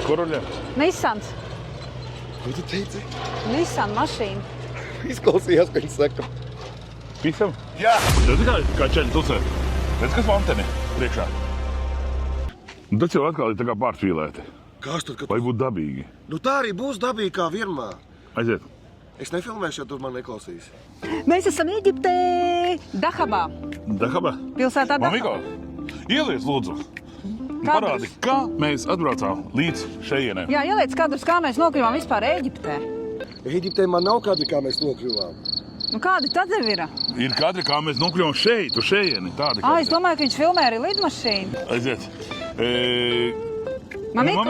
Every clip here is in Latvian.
Kuruļiem? Nissans. Ko tu teici? Nissan mašīna. Izklausījās, ka viņi saka. Pisam? Jā! Redzi, kā ceļi tusē? Redzi, kas vanteni priekšā? Un tas jau atkal ir tā kā pārspīlēti. Kas tad, Vai būtu dabīgi? Nu tā arī būs dabīgi kā vienmēr. Aiziet. Es nefilmēšu, ja tu man neklausīsi. Mēs esam Ēģiptē, Dahabā. Dahaba? Pilsētā Mamiko, ieliec lūdzu. Parādi, kā mēs atbraucām līdz šejienē. Jā, ieliec kadrus, kā mēs nokļuvām vispār Ēģiptē. Ēģiptē man nav kadri, kā mēs nokļuvām. Nu kādi tad tev ir? Ir kadri, kā mēs nokļuvām šeit, uz šejieni. Tādi Es domāju, ka viņš filmē arī lidmašīnu. Aiziet. Mamiko!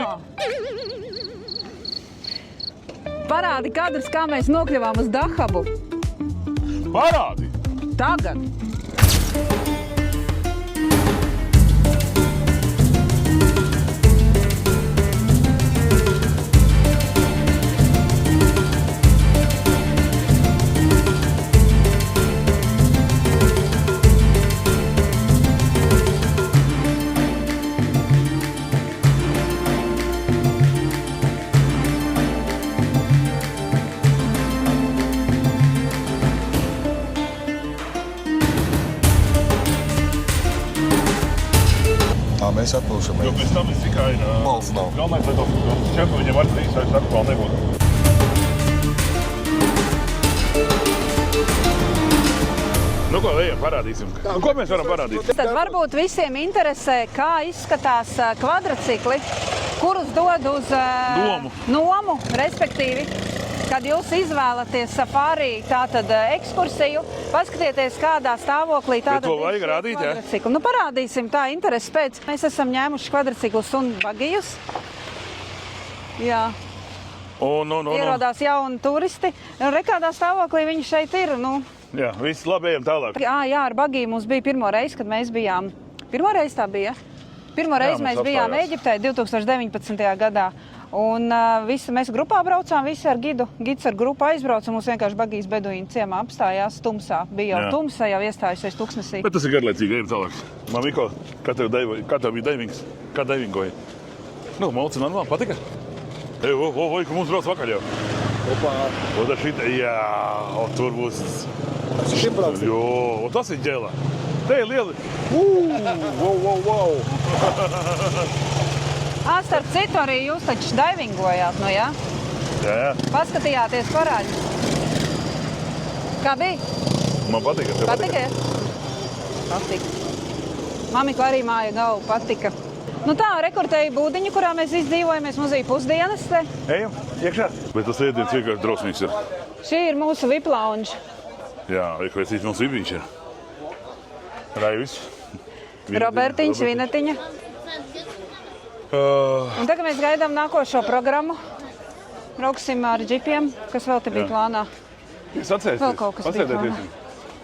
Parādi kadrus, kā mēs nokļuvām uz Dahabu. Parādi! Tagad! Mēs atpūšamies. Jo pēc tam es tikai... Balsts nav. Galvenais, lai to čempu viņam ar trīs vairs aktuāli nebūtu. Nu ko, ejam, parādīsim. Ko mēs varam parādīt? Tad varbūt visiem interesē, kā izskatās kvadrcikli, kurus dod uz nomu, respektīvi, kad jūs izvēlaties safari tātad ekskursiju, paskatieties, kādā stāvoklī tātad to vajag rādīt, jā? kvadrcikli. Nu, parādīsim tā interesi pēc. Mēs esam ņēmuši kvadrciklus un bagijus. Jā. Ierodās jauni turisti. Re, kādā stāvoklī viņi šeit ir, nu. Jā, viss labi, ejam tālāk. Jā, ar bagiju mums bija pirmo reizi, kad mēs bijām. Pirmo reizi tā bija? Pirmo reizi mēs bijām Ēģiptē 2019. gadā. Un mēs grupā braucām, visi ar gidu. Gids ar grupu aizbrauca, mums vienkārši bagijas beduīnu ciemā apstājās tumsā. Bija jau tumsa, jau iestājusies tuksnesī. Bet tas ir garlaicīgi, ejam tālāk. Mamiko, kā tev bija daivings? Kā daivingoja? Nu, malci, normāli, patika? Oi, ka mums brauc vakaļ jau. Opā. O, jā, tur būs... Tas ir 100%. Jo, tas ir ģēlā. Te ir lieli. Wow. Starp citu, arī jūs taču daivingojāt, nu jā? Jā. Paskatījāties parādi. Kā bija? Man patika. Tev patika? Patika. Mamiko arī māja galvu patika. Nu tā, rekordēja būdiņu, kurā mēs izdzīvojamies, mums bija pusdienas te. Ejam, iekšā. Bet tas ēdiens vienkārši drosmīgs ir. Šī ir mūsu VIP lounge. Jā, ekvēcīt mums vibiņš ir. Raivis. Robertiņš, Vinetiņa. Un tagad mēs gaidām nākošo programmu. Brauksim ar džipiem, kas vēl te bija plānā. Vēl kaut kas bija plānā.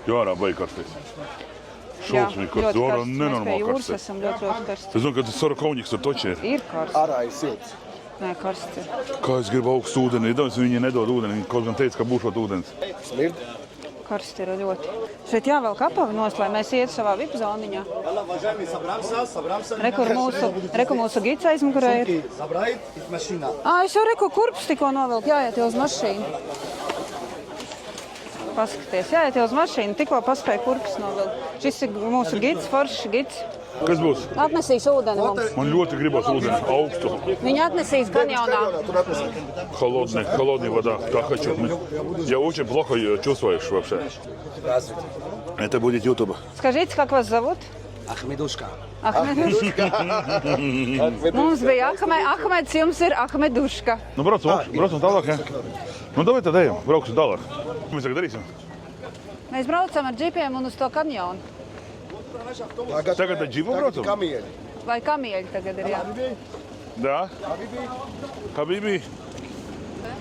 Jo ārā baigi karstais. Jā, Šausmīgi ļoti karsts. Ārā karsts. Mēs pie nenormāli jūras karstais. esam ļoti karsts. Es zinu, ka tas Sorokovņiks tur toči ir. Ir karsts. Ārā ir silts. Nē, karsts ir. Kā es gribu augstu ūdeni, viņi nedod ūdeni, kaut gan teica, ka būšot ūdens. Smird. Karsts ir ļoti. Šeit jāvelk apavi nost, lai mēs ietu savā VIP zoniņā. Reku mūsu gids aizmugurē ir. Es jau reku kurpus tikko novilku, jāiet jau uz mašīnu. Paskaties, jāiet jau uz mašīnu, tikko paspēja kurpus novilkt. Šis ir mūsu gids, foršs gids. Kas būs? Atnesīs ūdeni mums. Man ļoti gribas ūdeni, augstu. Viņi atnesīs kanjonā. Холодная вода, так хочу. Я очень плохо чувствуешь вообще. Это будет YouTube. Скажите, как вас зовут? Ahmeduška. Mums bija Ahmeds, jums ir Ahmeduška. Nu, braucam tālāk, jā? Nu, davai tad ejam, brauksim tālāk. Mēs tagad darīsim? Mēs braucam ar džipiem un uz to kanjonu. Tagad ar džipu braucam? Kamieļi. Vai kamieļi tagad ir, jā? Да. Habibi.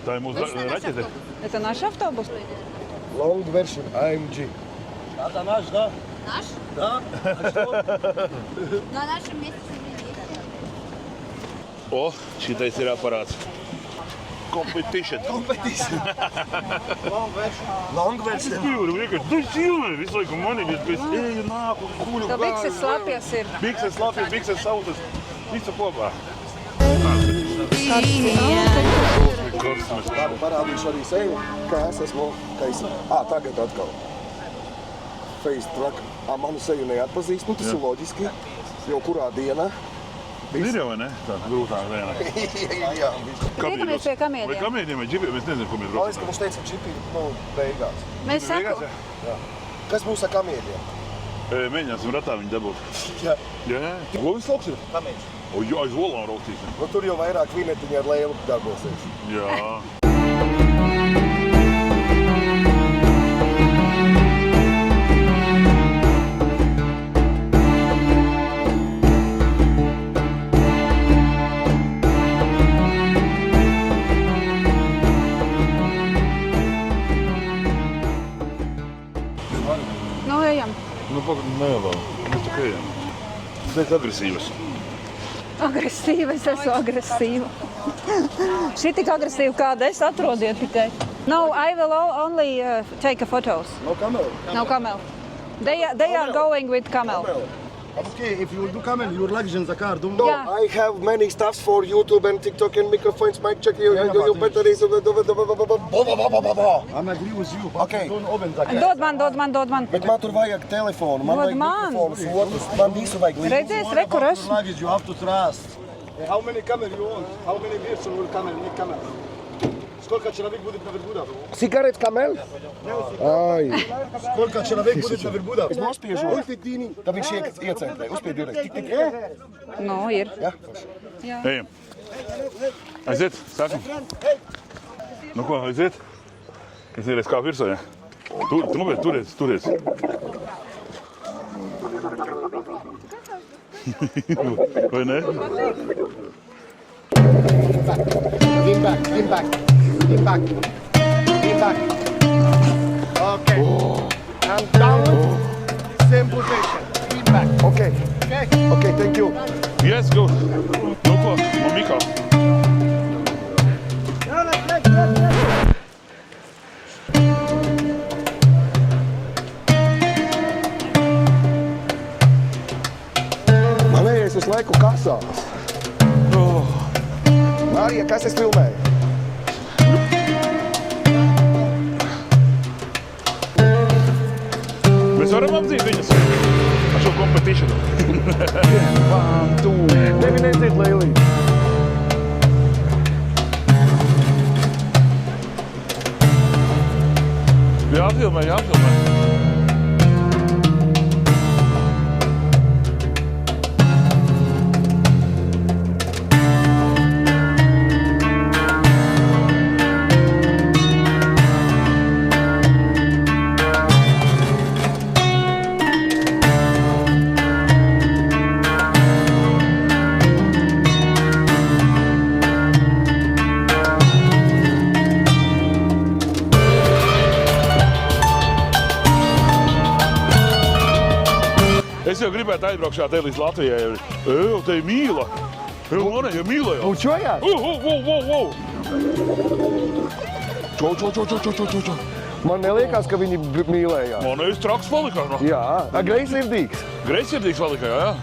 Tā ir mūsu raķete. Это наш автобус? Long version, AMG. Это наш, да? Наш? Да. На нашем месте сидели. O, šitais ir aparāts. Competition. Long version. Pīvri, vienkārši, tu silni, visu laiku mani, bet eju nāku, kuļu To bikses slapjas ir. Bikses, lapjas, bikses sautas, visu kopā. Labi, parādīšu arī sevi, kā es esmu, tagad atkal. Face track. Manu seju neatpazīst, tas ir loģiski, jo kurā dienā. Ir jau, vai ne? Tā grūtāk diena. Jā, Tiekamies pie kamieļiem. Vai kamieļiem vai džipiem? Es nezinu, ko mēs man liekas, ka braucam. viņš teica džipi, beigās. Mēs Beigās, seko. jā? Kas būs ar kamieļiem? Mēģināsim ratā viņu dabūt. Jā. Jā? Govis lauks ir? Kamieļi. O, jā, aiz olām rauktīsim. Nu, tur jau vairāk vinetiņi ar lēlu darbosies. Jā. Nu, ejam. Nu, nevēl. Mēs tā kā ejam. Tas ir agresīvas. Agresīva, es esmu agresīva. Šī tik agresīva, kāda es atrodiet tikai. No, I will only take a photos. No camel. No camel. They are going with camel. Okay, if you will do camel, your luggage in the car, don't No, yeah. I have many stuffs for YouTube and TikTok and microphones, mic check, your batteries. I agree with you, but okay. Don't open the car. Dod man. Bet man tur vajag telefonu, man vajag mikrofonus, otrus, man visu vajag līdzi. Redzēs, re, kur esmu. Luggage, you have to trust. How many camel you want? How many version will camel make camel? Сколько человек будет на верблюдах? Сигарет камел? Ai. Сколько человек будет на верблюдах? Es nospiežu. Tad viņš iecentrē. Uzspied direkt. Tik. Nu, ir. Ja? Ejam. Aiziet, sākam. Nu ko, aiziet? Es ielies kā virsā, jā? Tu nopiet, turies. Vai ne? Lean back. Okay. And down. Same position. Lean back. Okay, thank you. Yes, go. Nu ko, Mika. Manējais visu laiku kasās. Mārija, kas es filmēju? Mēs varam apdzīt viņas ar šo competition. Tevi nedzīt, Leilī. Jāfilmē. Es jau gribētu aizbraukt šā te līdz Latvijai. Te ir mīla. Jau mīla jau. Učojāt? Wow. Čau. Man neliekās, ka viņi mīlējās. Man es traks palikā. No. Jā, greizsirdīgs. Greizsirdīgs palikā, jā.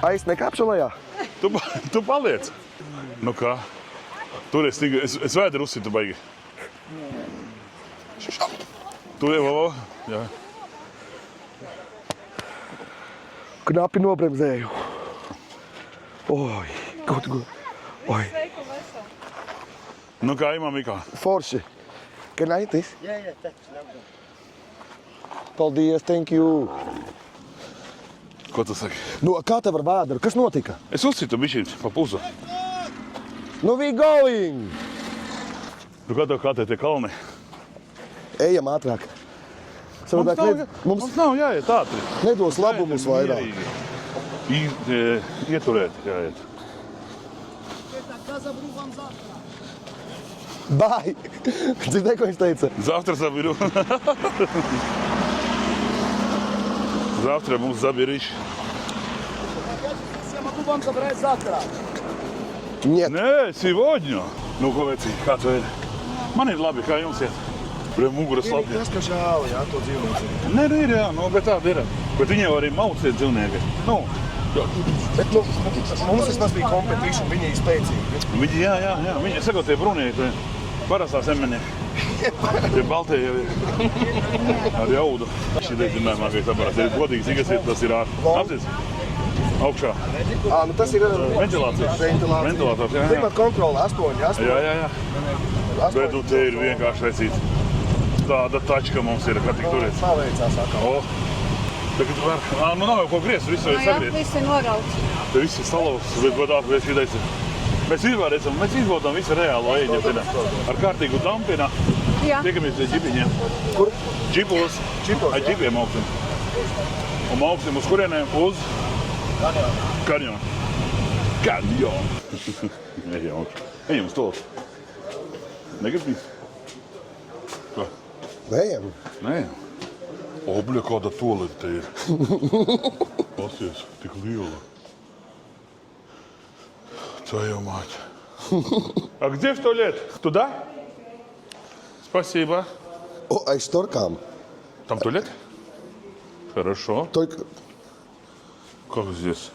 Aiz nekāpšu lejā? Tu paliec. Nu kā? Tur es vēdru uzsitu baigi. Tur jau, jā. Knapi nobremzēju. Oi, kaut ko. Oi. Nu kā, Mika? Forši. Can I eat this? Paldies, thank you. Ko tu saki? Nu, kā tev ar vēdru? Kas notika? Es uzsitu bišķiņ pa pusu. Nu, we going! Nu kā te tie kalni? Ejam ātrāk. Savādāk Mums nav jāiet ātri. nedos labumus vairāk. Ieturēt jāiet. Bye! Dzirdēji, ko viņš teica? Завтра заберу. Завтра mums заберешь. Я могу вам забрать завтра. Нет. Nē, сегодня. Nu, ko vecī, kā tu ir? Man ir labi, kā jums iet? Pie muguras lapiem. Tas, ka žēl, jā, to dzīvnieci. Nē, ir, jā, nu, bet tāda ir. Bet viņi jau arī mauciet dzīvnieki. Nu, Bet mums vismaz bija competition, viņi ir spēcīgi. viņi, jā, viņi, es saku, tie brunie, tie parastās emenieki. Tie baltie jau ir ar jaudu. Šī degzinājumākais aparāts ir godīgi, cik tas ir apsies augšā. Nu tas ir Ventilācijas. Ventilators, jā. Klimata kontrole 8. Jā. Bet nu, te ir vienkārši recīts. Tāda tačka mums ir, kā tik turēt. Paveicās atkal. Tagad tu var, nu nav jau ko griezt, visu jau ir Jā, sagriezts. viss ir norauts. Te viss ir salauzts, bet godāk, mēs šī teica. Mēs izbaudām visu reālo Ēģipti. Ar kārtīgu dampina. Jā. Tiekamies pie džipiņiem. Kur? Džipos. Džipos, Ar džipiem augsim. Un augsim uz kurieniem? Uz kanjonu. Ejam augšu. Ejam uz tolu. Negribīs? Kā? Ejam. Nē. Obļa, kāda tolete te ir. Pasies, tik liela. Твою мать. А где в туалет? Туда? Спасибо. Aiz štorkām. Там туалет? Хорошо. Только... Как здесь?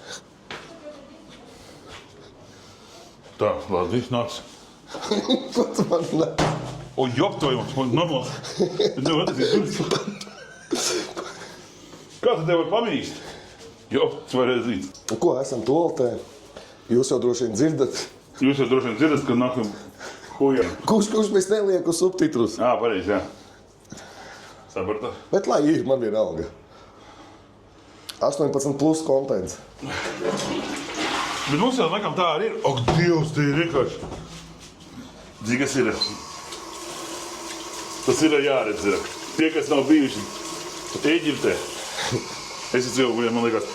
Так, ладно, здесь нāc. Pat man ne... Ой, ёб твою мать, нормально. Nu, tas ir tur. Kā tu tev var pamīst? Ёb, tu vari zīt. Ko esam toaletē? Jūs jau droši vien dzirdat. Jūs jau droši vien dzirdat, ka nākam hujam. Kurš mēs nelieku subtitrus? Pareizi, jā. Saprata? Bet lai ir, man vienalga. 18 plus kontents. Bet mums jau laikam tā arī ir. Ak, Dievs, te ir vienkārši. Zini, kas ir? Tas ir jāredz. Tie, kas nav bijuši Ēģiptē. Es esmu cilvēku, kuriem, man liekas,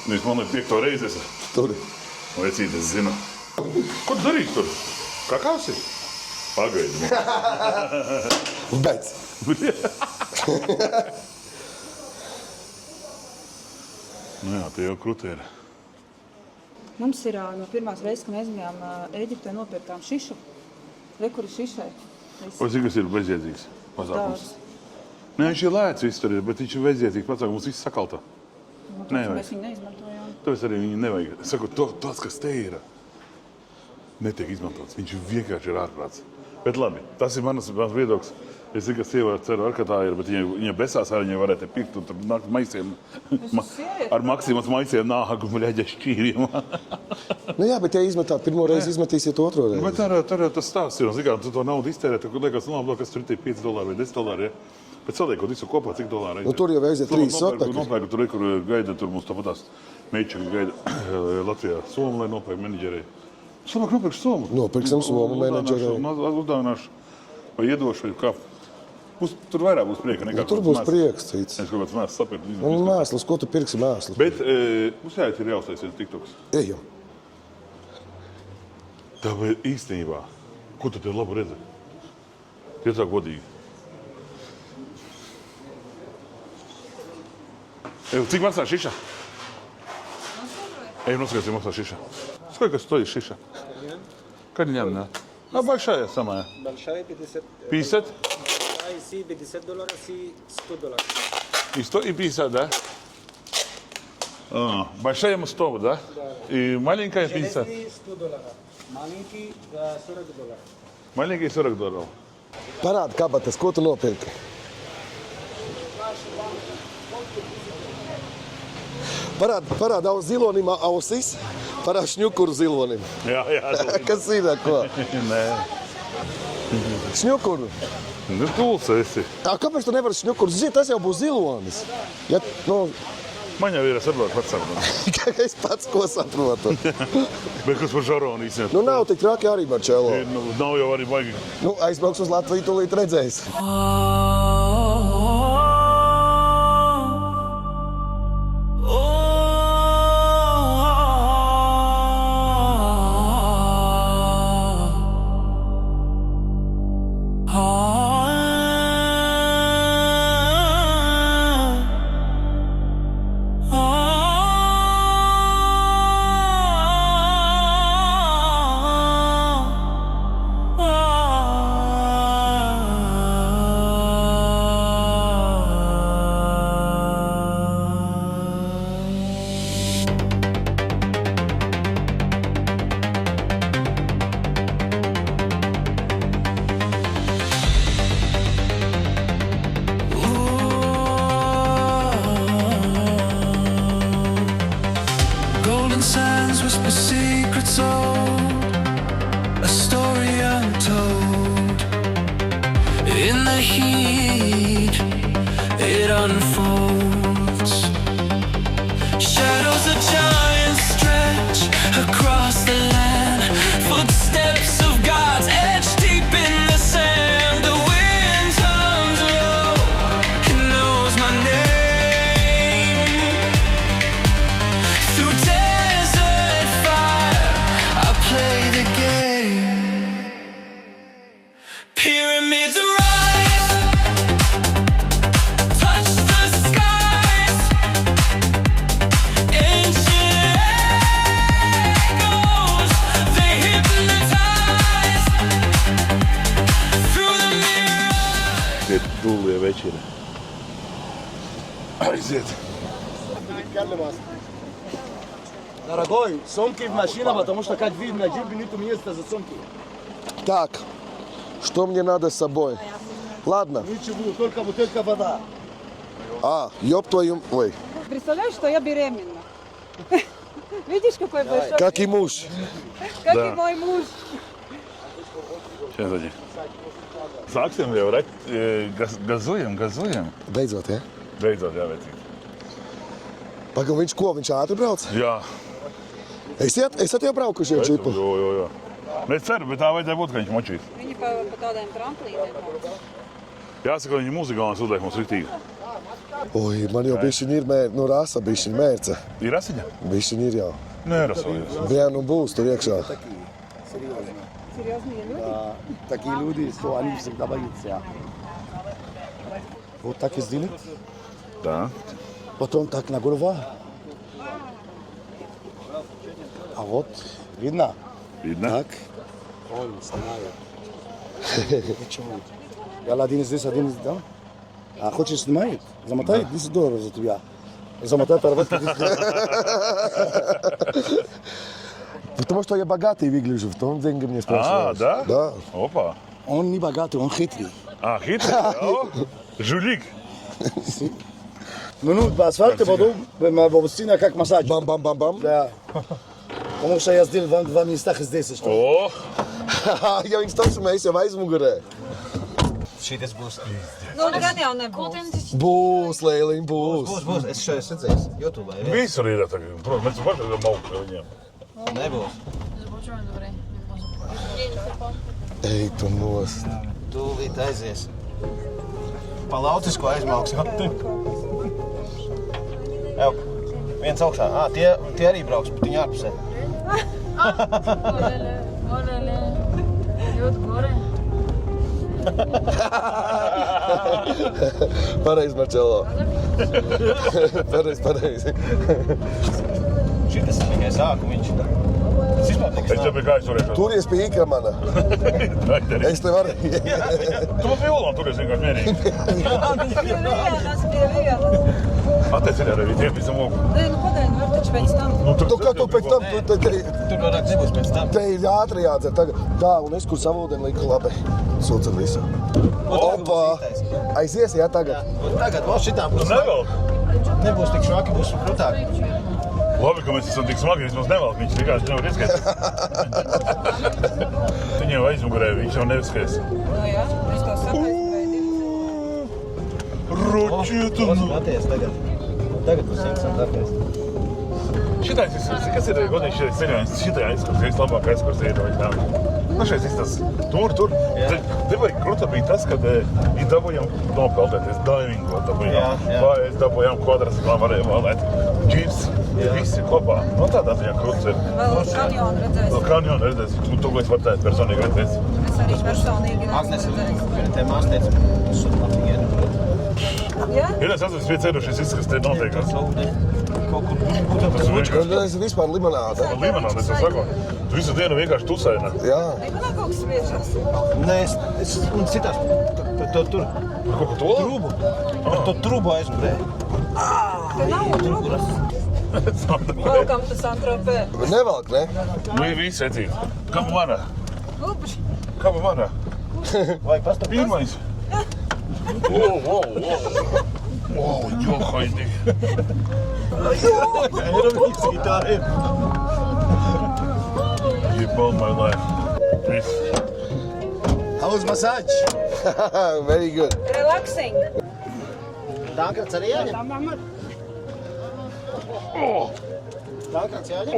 5. reizi esmu. Tur. Vecīt, es zinu. Ko tu darīsi tur? Kakāsi? Pagaidi. Bet. Nu jā, tie jau krutē ir. Mums ir no pirmās reizes, kad mēs bijām Ēģiptē, nopirktām šišu. Re, kur ir šišai? O, cik tas ir bezjēdzīgs pasākums? Daudz. Nē, viņš ir lēts viss tur ir, bet viņš ir bezjēdzīgs pasākums. Mums viss sakalta. Nevajag. Mēs viņu neizmantojām. Tāpēc arī viņu nevajag. Es saku, tāds, kas te ir, netiek izmantots. Viņš vienkārši ir ārprāts. Bet labi, tas ir mans viedoklis. Es zinu, ka sieva ceru ar, ka tā ir, bet viņa besās ar viņai varētu pirkt un tur nākt maisiem. Ar Maksimas maisiem nāgu, bļaģa, šķīriem. Nu jā, bet ja izmetāt pirmo reizi, izmetīsiet otro reizi. Bet tur jau tas stāsts ir. Zini, tu to naudu iztērē, tad liekas, kas tur ir $5 vai $10, ja? Bet saliekot visu kopā, cik dolāri? Nu tur jau aiziet 3 sotakļi. Nopērku tur, kur gaida, tur mums tāpatās meičaki gaida Latvijā somu, lai nopērk menedžerei. Es labāk nopērkšu somu. Nopirksim somu menedžerei. Uzdāvināšu vai iedošu vai kā. Tur vairāk būs prieka nekā. Tur būs prieks cits. Es kaut kāds mēsls sapirkt. Nu mēsls, ko tu pirksi mēslu? Bet mums jāiet ir jāuztais viens tiktoks. Ejam. Tā vai īstenībā, ko tu te labu redzi? Tie tā godīgi. Cik maksā šiša? Ej, noskatās, cik maksā šiša. Сколько стоит šiša? Кальянная. А большая самая? Большая 50. 50? Да, иси $50, иси $100. И 100, и 50, да? Большая 100, да? Да. И маленькая 50? Железный $100. Маленький $40. Маленький $40. Parādi kabatas, ko tu nopirki? Parādi uz zilonim ausis, parādi šņukuru zilonim. Jā. Kas ir, ko? Nē. Šņukuru. Nu, tūls esi. Kāpēc tu nevari šņukuru? Zini, tas jau būs zilonis. Ja, nu, Man jau ir, es saprotu, pats saprotu. es pats ko saprotu. Bet kas par žaronu īstenībā? Nu, nav tik traki arī, Marčelo. Nav jau arī baigi. Nu, aizbrauks uz Latviju, tūlīt redzēs. unfolds. Shadows of giants stretch across the land. Footsteps of gods etched deep in the sand. The wind hums low, it knows my name. Through desert fire, I play the game. Pyramids rise, touch the skies. Ancient echoes, they hypnotize. Through the mirror. Te dulje večere. Aiziet. Дорогой, сумки в машине, потому что, как видно, на джипе нету места за сумки. Так, что мне надо с собой? Ладно. Ничего, только бутылка вода. Ёб твою... Ой, Представляешь, что я беременна? Видишь, какой большой? как и муж. Как Да. и мой муж. Šeit taču. Sāksim jau, gazujam. Beidzot, ja? Beidzot, jā, vecīt. Pagaid, viņš ko? Viņš ātri brauc? Jā. Esat jau braukuši ar džipu? Jo. Es ceru, bet tā vajadzēja būt, ka viņš močīs. Viņi pa tādiem tramplīniem. Jāsaka, viņa muzikālās uzliek mums riktīgi. Oi, man jau bišķiņ ir rasa, bišķiņ mērce. Ir asiņa? Bišķiņ ir jau. Nerasojies. Jā, nu būs tur iekšā. Серьезные люди? Такие люди, что они всегда боятся. Вот так и сделать. Tā. Потом так на голову. А вот, видно? Видно? Так. Ой, знаю. Ничего. Я один здесь, один здесь, да? А хочешь снимать? Замотай, $10 за тебя. Замотай порвать. Потому что я богатый выгляжу, в том деньги мне спрашивают. Да? Да. Опа. Он не богатый, он хитрый. Хитрый? О, Жулик. Минут по асфальту, потом бабусина как массаж. Бам-бам-бам-бам. Да. Потому что я сделал вам два места здесь. Что? O, Ja viņš taču mēs jau aizmugurē. Šitas būs. Nu, gan jau nebūs. Būs, Lēliņ, būs. Būs. Es šeit redzēju, YouTube. visur ir tagad. Protams, mēs varam redzēt mauku viņiem. Nebūs. Ej, tu nost. Tūlīt aizies. Pa lautisko aizmauks. Jau, viens augšā. Tie arī brauks, bet viņi ārpusē. Pareizi, Marčelo. Pareizi. Šitas ir tikai sākumiņš. Tas vispār nekas Es nav. tev biju aizturēšos. Turies pie Ikramana. Es tev varu. Tu man violā turies vienkārši mierīgi. Vienas pie vienas. Atteic ir arī tiem visam moku. Nē, nu pagaidi, var taču pēc tam. Tu kā tu pēc tam, Tur vairāk nebūs pēc tam. te ir ātri jādzer tagad. Tā, un es kur savu ūdeni liku labi. Sūdz ar visu. Opa! Aizies, jā, tagad. Tagad vēl šitā Tu būs. nevelk. Nebūs tik švaki, būs krutāk. Labi, ka mēs esam tik smagi, vismaz nevelk. Viņš vienkārši nevar riskēt. Viņam aizmugurē, viņš jau neviskēs. Nu jā, es to saku aizspraidīju. Ročietu! Skaties tagad. Tagad būs interesantākais. Šitais ir, kas ir godīgi šitais ceļojums, šitai aizskars, ka labāk aizskars ir vai nu šeit tas tur. Te vajag kruta bija tas, kad mēs dabūjām nopeltēties divingot, dabūjām pārējais, dabūjām kvadrāciklām, varēja valēt džips, visi kopā. No tādā ziņā kruts ir. Vēl kanjonu redzēs. Vēl kanjonu redzēs, tu ko es varētu personīgi redzēs. Es arī personīgi Agnes, redzēs. viena te māsa teica, tas ir labi iet. Jā? Ir es atceros, pie cerušies izskats, te notiekās. Kaut kur Tas ir Un vienkārši es vispār limonāde. limonāde, es jau saku. Tu visu dienu vienkārši tusēni. Jā. Limonā kaut kas spiežas. Nē, es un citās, tur Tur kaut ko to? trubu, ar to trubu aizmurēju. Te nav trubas. Welcome to Saint-Tropez. Nevelk, ne? Nu ir visi secīgi. Kā pa manā? Upš. Kā pa manā? Vajag pastāvēt. Pirmais. Wow, johaidi. You bought my life. Viss. How was massage? Very good. Relaxing. Tankrats arī jāņem. Tankrats jāņem.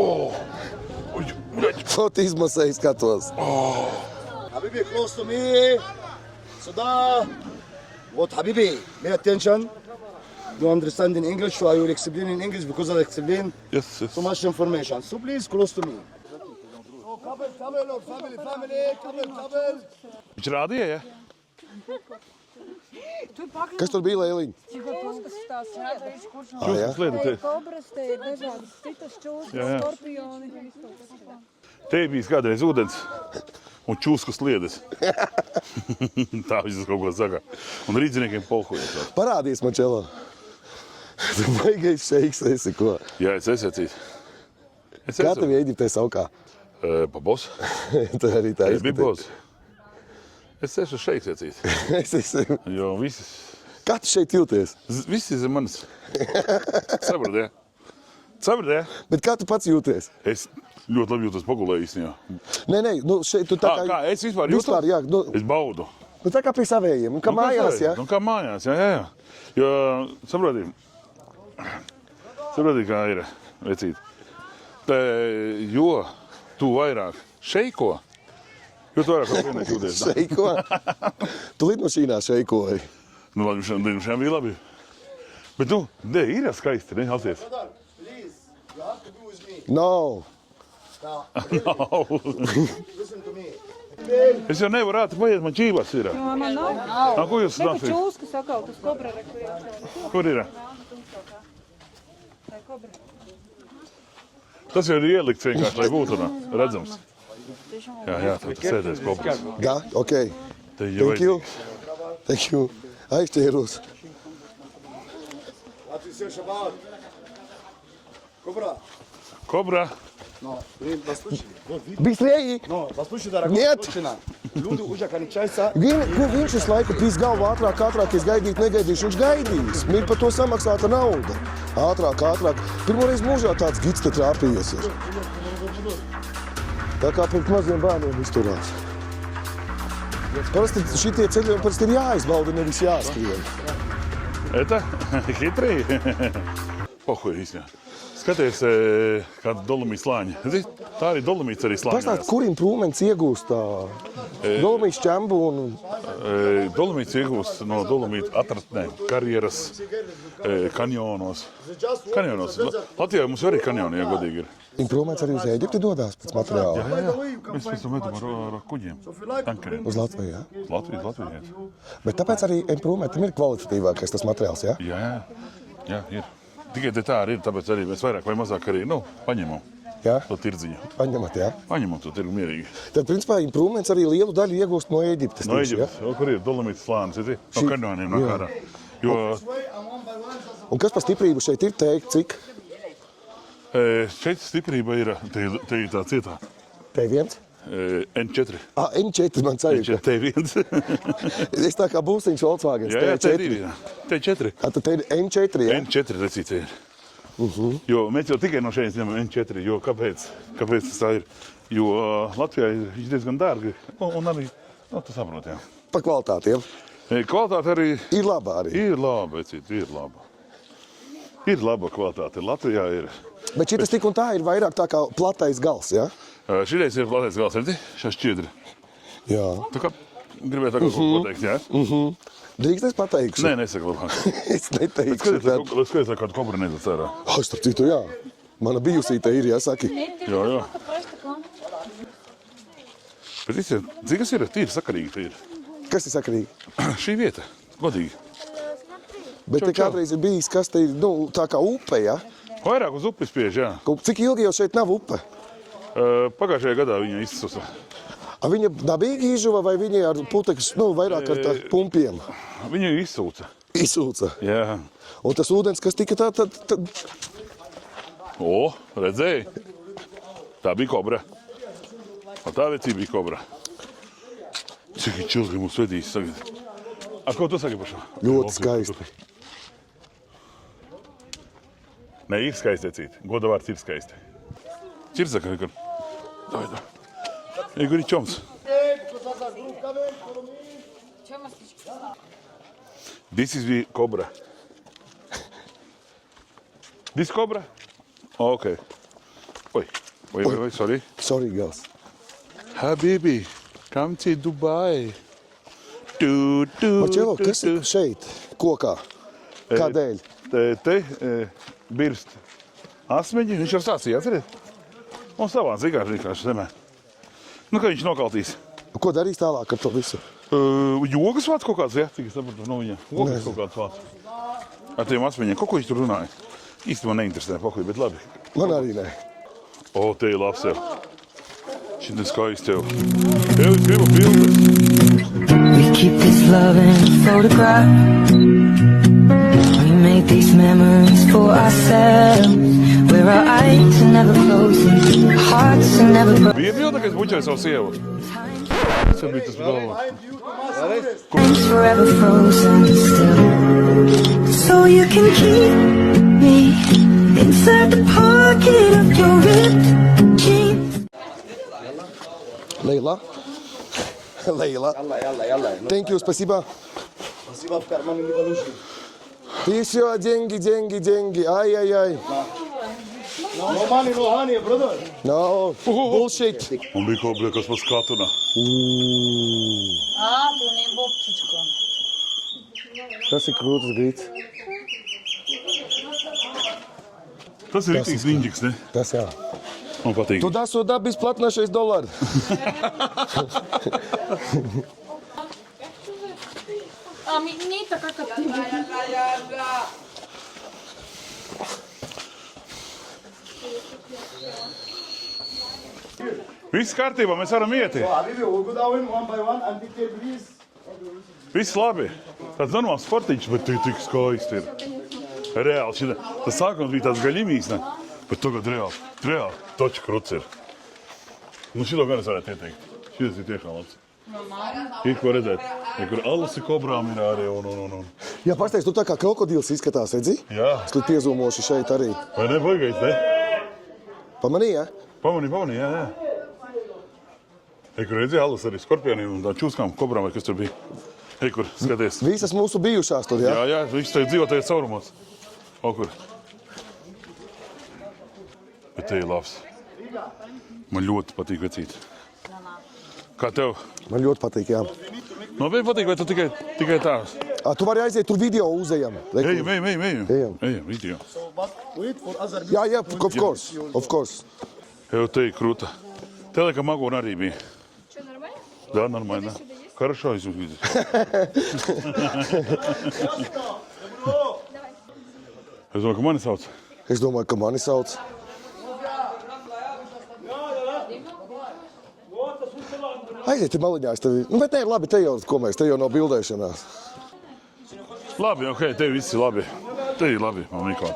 Fot izmasēji skatos. Habibi, close to me. Sada. What, Habibi? Pay attention. Do you understand in English, so I will explain in English because I explain Yes, yes. so much information. So please, close to me. Oh, camel, or family, camel. Viņš rādīja, ja? Kas tur bija, Lēliņ? Čūskas tās redzējuši, kurš no Jā. Sliedi te. kobras, te ir dažādas citas čūskas, Jā, jā. skorpioni. Te bijis kādreiz ūdens un čūsku sliedes. Tā viņš kaut ko saka. Un rīdziniekiem polhojas. Parādies man, čelo. Tu baigais šeiks, esi ko. Jā, es esacīt. Es Kā tev Ēģiptē saukā? Pabos. Tā arī tā Es biju bos. Es esmu šeiks acīt. izskatās. Jo visi, Kā tu šeit jūties? visi zem manis. Saprati, ja? Saprati, ja? Bet kā tu pats jūties? Es ļoti labi jūtos pagulē īstenībā. Nē, nu šeit tu tā Kā es vispār jūtos? Vispār, jā, nu, Es baudu. nu tā kā pie savējiem, un kā mājās, jā? Nu, kā mājās, jā. Jo, saproti, kā ir, vecīt. Jo tu vairāk šeiko, jo tu vairāk kaut vienais jūties. Šeiko? Tu lidmašīnā šeikoji. Nu, labi, šiem bija labi. Bet tu, ne, ir skaisti, ne, Alsies? Please, you have to be with me. No. Listen to me. Es jau nevaru ātri paiet, man čībās ir. Man nav. Ko jūs Neko nāksiet? čūskas sakautas, kobra rekviešana. Kur ir? Tas jau ir ielikts vienkārši, lai būtu redzams. Jā, tad tas sēdēs kopā. Gā, ok. Te jau Thank you. vajadzīgs. Thank you. Aizķēros. What you say, Shabbat? Кобра. Kobra. No, послушай. Вот, видишь? Быстрее! No, послушай, дорогой. Нет. Точно. Люди уже кончаются. Ko viņš visu laiku pīs galvu ātrāk, es gaidītu, negaidīšu, viņš gaidīs. Mir par to samaksāta nauda. Ātrāk. Pirmoreiz mūžā tāds gids te trāpījies ir. Tā kā pret maziem bērniem izturās. Parasti šitie ceļojumi parasti ir jāizbauda, nevis jāskrien. Это хитрый. Pohuj īstenībā. Skaties, kāda dolomīta slāņa. Zini, tā arī dolomīts arī Pastāst, slāņojās. kur improvements iegūst tā dolomīts ķembu un... Dolomīts iegūst no dolomīta atratnē, karjeras, kanjonos. Latvijā mums arī kanjoni, ja godīgi ir. Improvements arī uz Ēģipti dodās pēc materiāla. Jā. Mēs pēc tam ejam ar kuģiem, tankeriem. Uz Latviju, jā? Latvijas. Bet tāpēc arī improvementam ir kvalitatīvākais tas materiāls, jā? Jā, ir. Tikai te tā arī ir, tāpēc arī mēs vairāk vai mazāk arī, paņemam Jā? to tirdziņu. Paņemat, jā? Paņemam to tirgu mierīgi. Tad, principā, improvements arī lielu daļu iegūst no Ēģiptes. No tieši, jā? Eģiptes, kur ir dolomītas slānis, no kanjoniem, no kārā. Jo Un kas par stiprību šeit ir teikt, cik? šeit stiprība ir, te ir tā cietā, T1? N4. N4 man sajūta. T1. Es tā kā būsiņš Volkswagens, Jā, T4. T2. T4. Tad te ir N4, jā? N4 recīcija ir. Jo mēs jau tikai no šeit ņemam N4, jo kāpēc tas tā ir? Jo Latvijā ir diezgan dārgi, un arī, tu saproti, jā. Pa kvalitātiem. Kvalitāte arī Ir labā arī. ir laba, vecīt, ir laba. Ir laba kvalitāte, Latvijā ir. Bet šitas tik un tā ir vairāk tā kā platais gals, jā? Šitais ir platais gals, redzi? Šā šķiedri. Jā. Tā kā gribētu kaut ko pateikt, jā? Drīkst es pateikšu? Nē, nesaka labāk. Es neteikšu. Skaties, lai kādu kobru nedod cērā. Starp citu, jā. Mana bijusīte ir, jā, saki. Jā. Bet visiem, cik kas ir? Tīri sakarīgi te ir. Kas ir sakarīgi? Šī vieta, godīgi. Bet te kādreiz ir bijis, kas te ir, tā kā upe, jā? Vairāk uz upes spiež, jā. Cik ilgi jau šeit nav upe? Pagājušajā gadā viņa izsusa. Viņa dabīgi izžuva vai viņa ar putekļus, vairāk ar tā pumpiem Viņa izsūca. izsūca? Jā. Un tas ūdens, kas tika tad... O, redzēji? Tā bija kobra. Un tā vecība bija kobra. Cik ir čilgi mums vedīs tagad. Ko tu saki par šo? Ļoti skaisti. Nē, ir skaisti, vecīt. Godavārds ir skaisti. Cirzaka, kur. Davai. Kur ir čoms? This is the cobra. Discobra? Ok. Oi, sorry. Sorry, girls. Habibi, come to Dubai. Marčelo, kas ir šeit, kokā? Kādēļ? Te birst asmeņi, viņš jau stāstīja, atceriet? Un savā vienkārši zemē. Nu, ka viņš nokaltīs. Ko darīs tālāk ar to visu? Jogas vārds kaut kāds, ja? Cik es sapratu no viņa. Jogas kaut kāds vārds. Ar tiem asmeņiem. Ko viņš tur runāja? Īsti man neinteresē, pakuļ, bet labi. Man arī ne. O, te ir labs jau. Šitien skaisti jau. Tev es gribu bildes. We keep this love in a photograph. We make these memories for ourselves. Where our eyes are never closing, our hearts are never broken. Bija bilde, ka es buķoju savu sievu. Tas bija tas galvā. Time's forever frozen still. So you can keep me inside the pocket of your ripped jeans. Leila? Leila. Thank you, спасибо. Спасибо, в кармане не положи. Ты еще деньги. Ай. No money, no honey, brother. No, bullshit. Un bija kaut kas pa skatuna. Tas ir krūtis grīts. Tas ir rītīgs niņģiks, ne? Tas jā. Man patīk. Tуда-сюда бесплатно $6. Viss kārtībā, mēs varam iet. Habibi, we'll go down one by one and dictate, please. Viss labi. Tāds normāls sportiņš, bet tik skaisti ir. Reāli šitā. Tas sākums bija tāds gaļimīgs, ne? Bet tagad reāli. Toči kruts ir. Nu šito gan es varētu ieteikt. Šitas ir tiešām labs. Ir ko redzēt. Ja kur alasi kobrām ir arī un. Jā, pastāst, tu tā kā krokodils izskatās, redzi? Jā. Es tu piezomoši šeit arī. Vai ne, baigais, ne? Pamanīji, ja? Pamanī, jā. Kur redzi, alas arī skorpioniem un tā čūskām, kobrām vai kas tur bija. Kur, skaties. Visas mūsu bijušās tur, ja? Jā, viņš tagad dzīvo tagad caurumos. Kur. Bet te ir labs. Man ļoti patīk vecīt. Kā tev? Man ļoti patīk, jā. Nopietni patīk, vai tu tikai tā? Tu vari aiziet tur video uzejam. Ejam, video. Wait for other Jā, of course. Jau te ir kruta. Te laikam magona arī bija. Что, нормально? Да, нормально. Хорошо, извините. Es domāju, ka mani sauc. Es domāju, ka mani sauc. Aiziet, maliņā, es tevi... Nu, bet nē, labi, te jau nav bildēšanās. Labi, ok, te viss ir labi. Te ir labi, mamiko.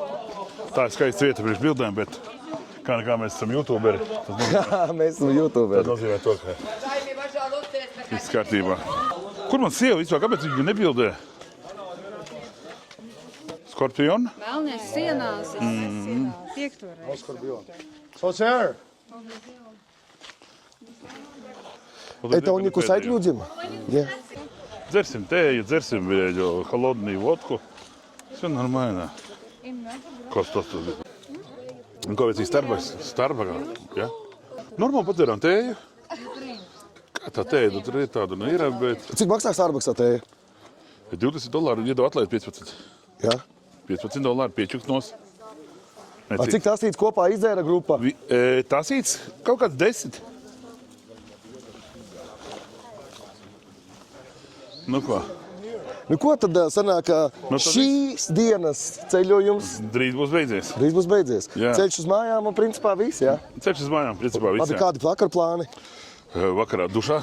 Tā ir skaista vieta priekš bildēm, bet kā nekā mēs esam youtuberi. Mēs esam Tas youtuberi. nozīmē to, ka viss kārtībā. Kur man sieva vispār? Kāpēc viņa nebildē? Skorpion? Melnēs sienās. Piektoreiz. So, sir. Это он не кусает людям? Нет. Dzersim tēju, dzersim холодную водку. Все нормально. Kas tas tur bija? Un ko vecīs Starbucksā? Ja? Normāli patērām tēju. Kā tā tēja? Tur ir tāda, nu ir, bet... Cik maksā Starbucksā tēja? $20 iedod atlaid 15. Jā. $15 piečuknos. Cik tasīts kopā izdzēra grupā? Tasīts kaut kāds 10. Nu ko? Nu ko tad sanāk, ka Nu, tad šīs dienas ceļojums Drīz būs beidzies. drīz būs beidzies? Jā. Ceļš uz mājām un principā viss, jā? Ceļš uz mājām, principā viss. Labi, jā. kādi vakar plāni? Vakarā dušā.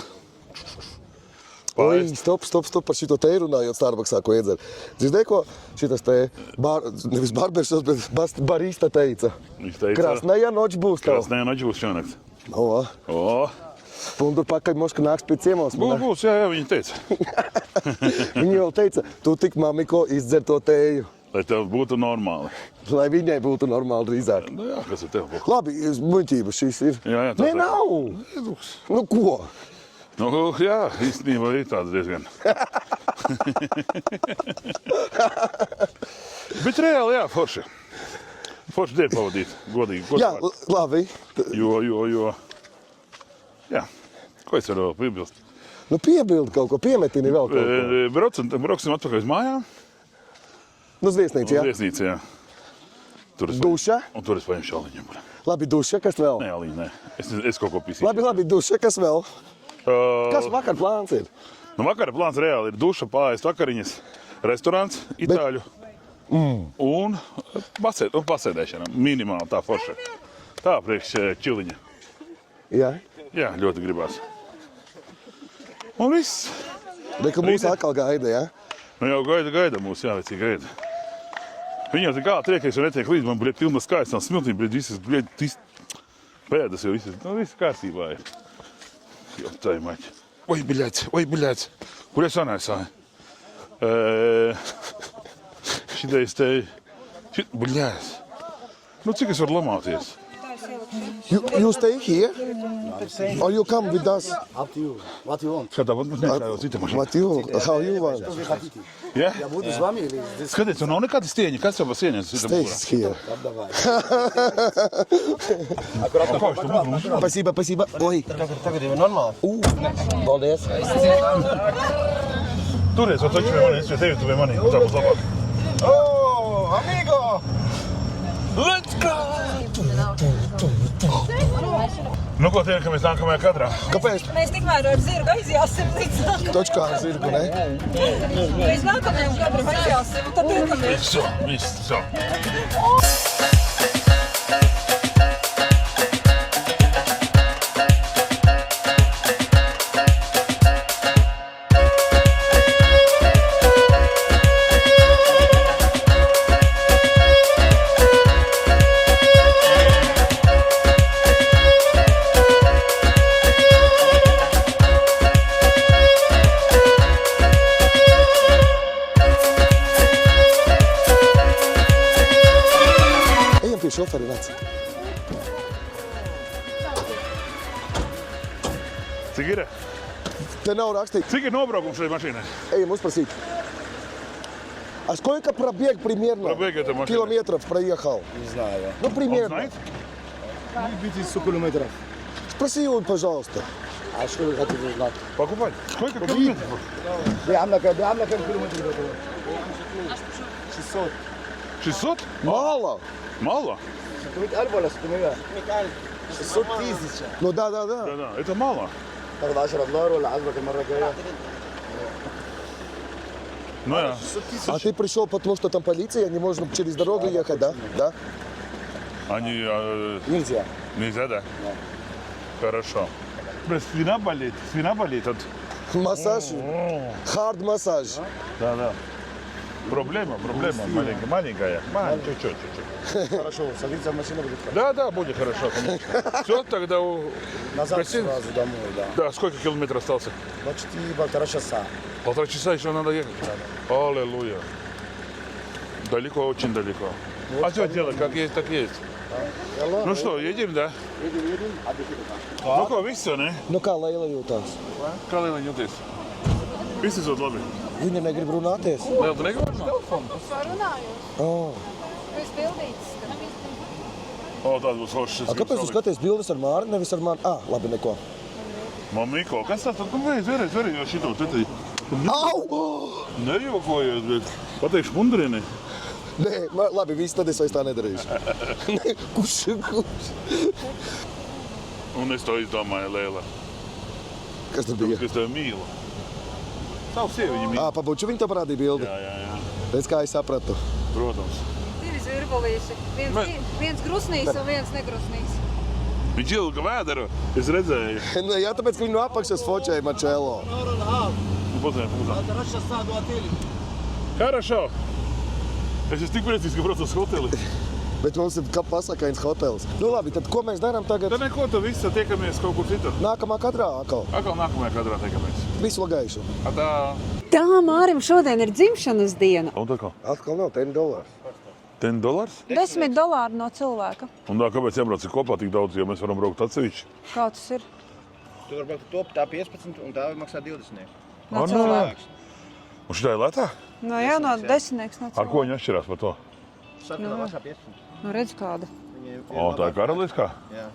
Oi, stop, par šito te runājot Starbucksā, ko iedzer. Dzirdēji, ko šitas te, nevis barberšos, bet barista teica? Viņš teica, Krasnaja noč būs tev. krasnē noči būs šonakt. O, O, un tur pakaļ moška nāks pie ciemos. būs, jā, viņa teica. Viņa jau teica, tu tik mamiko izdzer to tēju, Lai tev būtu normāli. lai viņai būtu normāli drīzāk. Nu jā, kas ir tev? Labi, muļķības šīs ir. Jā, tā Nē, tā. nav. Nu ko? Nu, jā, īstenībā ir tāds diezgan. Bet reāli, jā, forši. Forši dienu pavadīt, godīgi. Jā, labi. Jo. Jā. Ko es varu vēl piebilst? Nu, piebildi kaut ko, piemetini vēl kaut ko. Brauksim atpakaļ uz mājām. Nu, uz viesnīcu, Uz jā? viesnīcu, jā. Tur es Duša? Un tur es paņemšu aliņu. Labi, duša, kas vēl? Nē, aliņu, nē. Es kaut ko pisīšu. Labi, duša, kas vēl? Kas vakar plāns ir? Nu, vakara plāns reāli ir duša, pārējais vakariņas, restorāns, itāļu. Un pasēdēšana. Minimāli tā forša. Tā priekš čiliņa. Jā. Jā, ļoti gribās. Un viss. Reku mūs atkal gaida, jā? Nu jau gaida mūs, jā, vecīgi gaida. Viņi jau kā triekais un netiek līdz, man bija pilna skaistām smiltīm, visas pēdas jau visas, nu viss kārtībā ir. Jau tā ir maķi. Oi, biļēts. Kur es sanēsāju? Šitais te, biļēts. Nu cik es varu lamāties? You stay here? Or you come with us? Up to you. What you want? Skatā, man nekājot cita mašīna. What you? How you want? Jā? Я буду с вами или здесь? Skaties, tu nav nekāda stieņa, kas jau var sieņas? Stays here. Давай. Спасибо. Ой. Tagad jau ir normāli. Paldies. Turies, vai taču pie mani, es pie tevi, tu pie mani. Tā būs labāk. Oh, amigo! Let's go! Nu, ko tie, ka mēs nākamajā kadrā? Kāpēc? Mēs tikmēr ar zirgu aizjāsim līdz nākamajam. Taču kā zirgu, ne? Līdz nākamajam kadram aizjāsim, un tad tiekamies. Viss. Ejam pie šoferi, vec. Cik ir? Te nav rakstīts. Cik ir nobraukums šai mašīnai? Ejam uzprasīt. А сколько пробег примерно? Пробег этой машины? Километров проехал? Не знаю. Ну, примерно. Знаете? 500 километров. Спроси его, пожалуйста. А что вы хотите узнать? Покупать. Сколько километров? بعملنا كم كيلومتر؟ 600. 600? Мало. Мало? 600,000 ولا 600? 600 тысяч. Ну да. Да, это мало. تاخذ 10 دولار ولا عزبك المرة الجاية؟ Ну, я. 600 тысяч. А ты пришел, потому что там полиция, не можно через дорогу ехать, да? Да? Они... Нельзя. Нельзя, да? Хорошо. Спина болит от... Массаж. Хард массаж. Да. Проблема маленькая. Чуть-чуть. Хорошо, садиться в машину будет хорошо. Да, будет хорошо, конечно. Все, тогда Назад гостиница. сразу домой, да. Да, сколько километров остался? Почти 1,5 часа. 1,5 часа еще надо ехать? Аллилуйя. Далеко, очень далеко. А что делать, как есть, так есть. Ну что, едем, да? Едем, отдыхайте там. Nu ko, viss jau, ne? Nu kā Leila jūtās? Kā Liela jūties? Viss ir labi. Viņa negrib runāties. Liela, tu negribi? Oh. O, tāds būs foršs. A kāpēc tu skaties bildes ar Māri, nevis ar mani? Labi, neko. Mamiko, kas tas tad? Vēries, jo šito te. Au! Nejokojies, bet pateikšu mundrini. Nē, labi, viss tad es vairs tā nedarīšu. Kurš? Un es to izdomāju, Liela. Kas tur bija? Es tevi mīlu. Savu sievi viņa mīl. Pa buču viņa tā parādīja bildi. Jā. Redz, kā es sapratu. Protams. Divi zvirbolīši. Viens grusnīs un viens negrusnīs. Viņš ilga vēdera, es redzēju. Nu, jā, tāpēc, ka viņi no apakšas fočēja Marcello. Pozdrav. 1,5 часа до отеля. Хорошо. Es esmu tik priecīgs, ka braucu uz hoteli. Bet mums ir kā pasakains hotels. Nu labi, tad ko mēs darām tagad? Tad neko, tad viss tiekamies kaut kur citur. Nākamā kadrā atkal. Atkal nākamajā kadrā tiekamies. Visu lagaišu. Atā. Tā Mārim šodien ir dzimšanas diena. Un tā kā? Atkal nav $10. $10? $10 no cilvēka. Un tā, kāpēc jābrauc kopā tik daudz, jo mēs varam braukt atsevišķi? Kā tas ir? Tu vari braukt top, tā 15 un tā maksā 20. No cilvēka. Un šitā ir lētā? No jā, no desmitnieks no cilvēka. Ar ko viņi atšķirās par to? Satura maksā 15. Nu, redz kāda. O, tā ir karaliskā? Jā.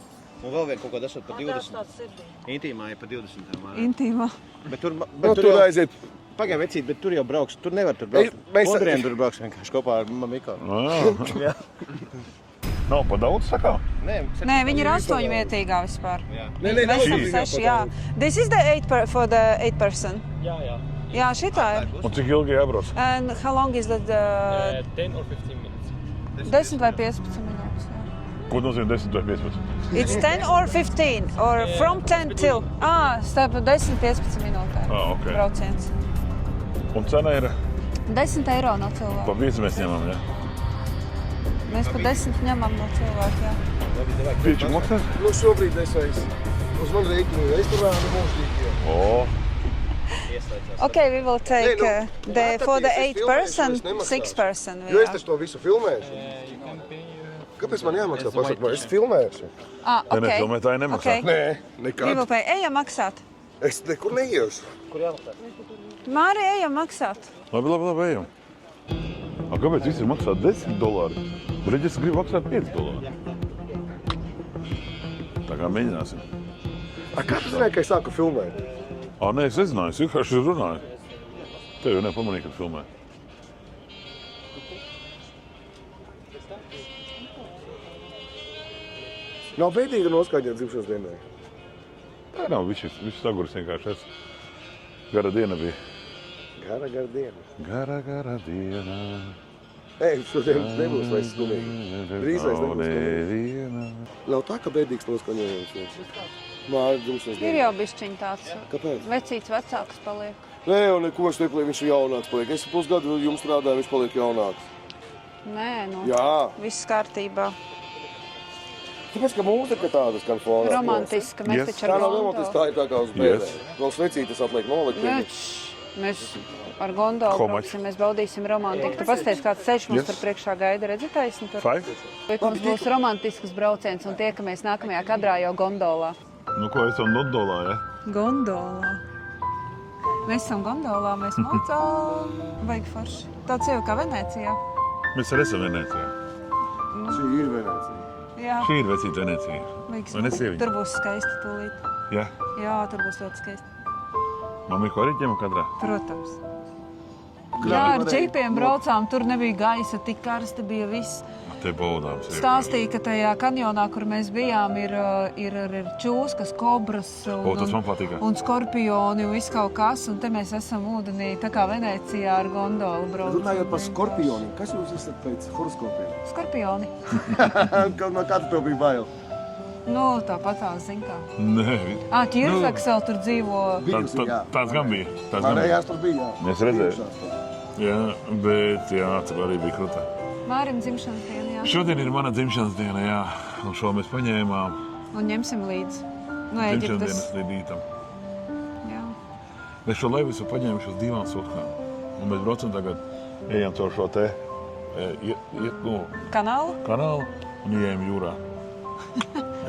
Un vēl vien kaut kāda esot par 20. Intīmā ir par 20. Intīmā. Bet tur, Nu, bet tur aiziet. Pagaid, vecīt, bet tur jau brauks. Tur nevar tur braukt. Mēs- Mondriem tur brauks vienkārši kopā ar Mamiko. Jā. Nav pa daudz, sakā? Nē, viņi ir 8-vietīgā vispār. Nē, nav Mēs esam šī. 6, jā. This is the 8 for the 8 person. Jā, šitā ir. Un cik ilgi jābrauc? And how long is that? 10 or 15 minutes. 10 vai 15 minūtes. Jā. Ko nozīmē 10 vai 15? It's 10 or 15, or from 10 till. Starp 10-15 minūtēm. Ok. Brauciens. Un cena ir 10 eiro no pa cilvēka. 5 mēs ņemam, jā? Mēs pa 10 ņemam no cilvēka, jā. 5 maksā? Nu, šobrīd es uz mani rēķinu restorānu mūžīgi. O, Okay, we will take Nē, for the es 8 person, filmēšu, es nemaksāšu. 6 person. Jo es jā. taču to visu filmēšu. Kāpēc man jāmaksā? Pasaka, man es filmēšu. Nē, Okay. filmētāji nemaksā. Okay. Nē, We nekad. will pay. Ejam maksāt. Es nekur neiešu. Māri, ejam maksāt. Labi, ejam. A, kāpēc visi maksā $10? Reģis grib maksāt $5. Tā kā mēģināsim. A, kā tu zināji, ka es sāku filmēt? Nē, es nezināju, es vienkārši runāju. Tev jau nepamanīju, kad filmē. Nav bēdīga noskaņa dzimšanas dienai. Tā nav, viss saguris vienkārši. Gara diena bija. Gara diena. Gara diena. Ej, šodien nebūs vairs skumīgi. Drīz vairs nebūs skumīgi. diena. Nav tā, ka bēdīgs noskaņojums. Māri dzimšanas Ir dienai. jau bišķiņ tāds. Kāpēc? Vecīts vecāks paliek. Nē, jau neko viņš nepaliek, viņš ir jaunāks paliek. Es pusgadu jums strādāju, viņš paliek jaunāks. Nē, nu. Jā. Viss kārtībā. Tāpēc, ka mūzika tāda skan fonā. Romantiska. Mēs Yes. taču Tā ar nav romantiska, tā ir tā kā uz Yes. bēdē. Vēl svecītes atliek nolikt. Mēs ar gondolu How much? brauksim, mēs baudīsim romantiku. Tu pasties, kāds ceļš mums Yes. tur priekšā gaida, redzi taisni tur? 5? Bet mums būs romantisks brauciens un tiekamies nākamajā kadrā jau gondolā. Nu, ko esam Nodolā, ja? Gondolā. Mēs esam gondolā, mēs mocām. Baigi forši. Tāds jau kā Venecijā. Mēs arī esam Venecijā. Šī ir Venecija. Jā, Šī ir vecīta Venecija. baigi Vai ne, smuki. sieviņa? Tur būs skaisti tūlīt. Jā. Jā, tur būs ļoti skaisti. Mamiko arī ņem kadrā? Protams. Jā, ar džipiem braucām, tur nebija gaisa, tik karsti bija viss. Te baudām. Stāstīja, ka tajā kanjonā, kur mēs bijām, ir čūskas, kobras Tas man patīk. un skorpioni un viss kaut kas. Un te mēs esam ūdenī, tā kā Venecijā ar gondolu braucam. Runājot par skorpioniem, kas jūs esat pēc horoskopiem? Skorpioni. No kāda tev bija bail? Nu, tāpat tā, zin kā. Nē, Ķirzaks vēl tur dzīvo. tāds gan bija. Tāds gan bija. Pārējās tur bija, jā. Es redzēju. Jā, bet jā, tur arī bija krutā. Mārim dzimšanas diena, jā. Šodien ir mana dzimšanas diena, jā. Un šo mēs paņēmām Un ņemsim līdzi. No dzimšanas Eģiptes. dienas lidītam. Jā. Mēs šo laivisu paņēmuši uz divām sūkām. Un mēs braucam tagad, ejam caur šo te Kanālu. kanālu un ejam jūrā.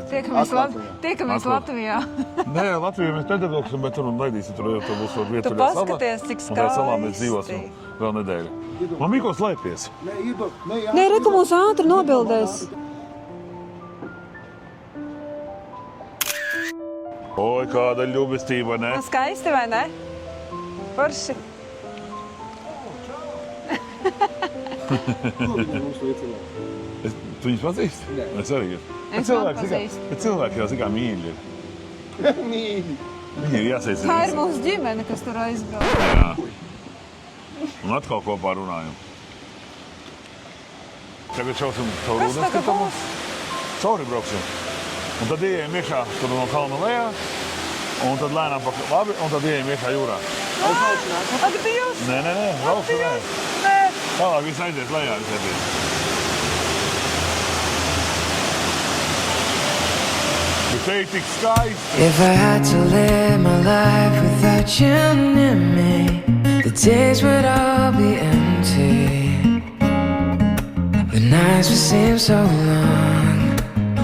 Tiekamies Latvijā. Nē, Latvijā mēs nedabrauksim, bet tur un laidīsim. Tur jau būs vēl vieta. Tu tur jau sala. paskaties, cik Un tajā salā mēs skaisti. dzīvosim vēl nedēļu. Mamiko slēpies. Nē, reku mūs ātri nobildēs. Oi, kāda ļubestība, ne? Skaisti, vai ne? Forši. Tu viņus pazīsti? Nē. Es arī. Es man pazīstu. Bet cilvēki jau zikā mīļi ir. Mīļi. Viņi ir jāsveicina. Tā ir mūsu ģimene, kas tur aizbrauc. Jā. Un atkal kopā runājam. Tagad šausim caur Kas tagad ūdenskatamu. būs? Cauri brauksim. Un tad ieejam iekšā tur no kalna lejā. Un tad lēnām pa labi, un tad ieejam iekšā jūrā. Ak, Dievs! Nē, brauksim, nē. Nē! Tālāk viss aizies lejā, viss aizies. Bet te ir tik skaisti. If I had to live my life without you near me, the days would all be empty. The nights would seem so long.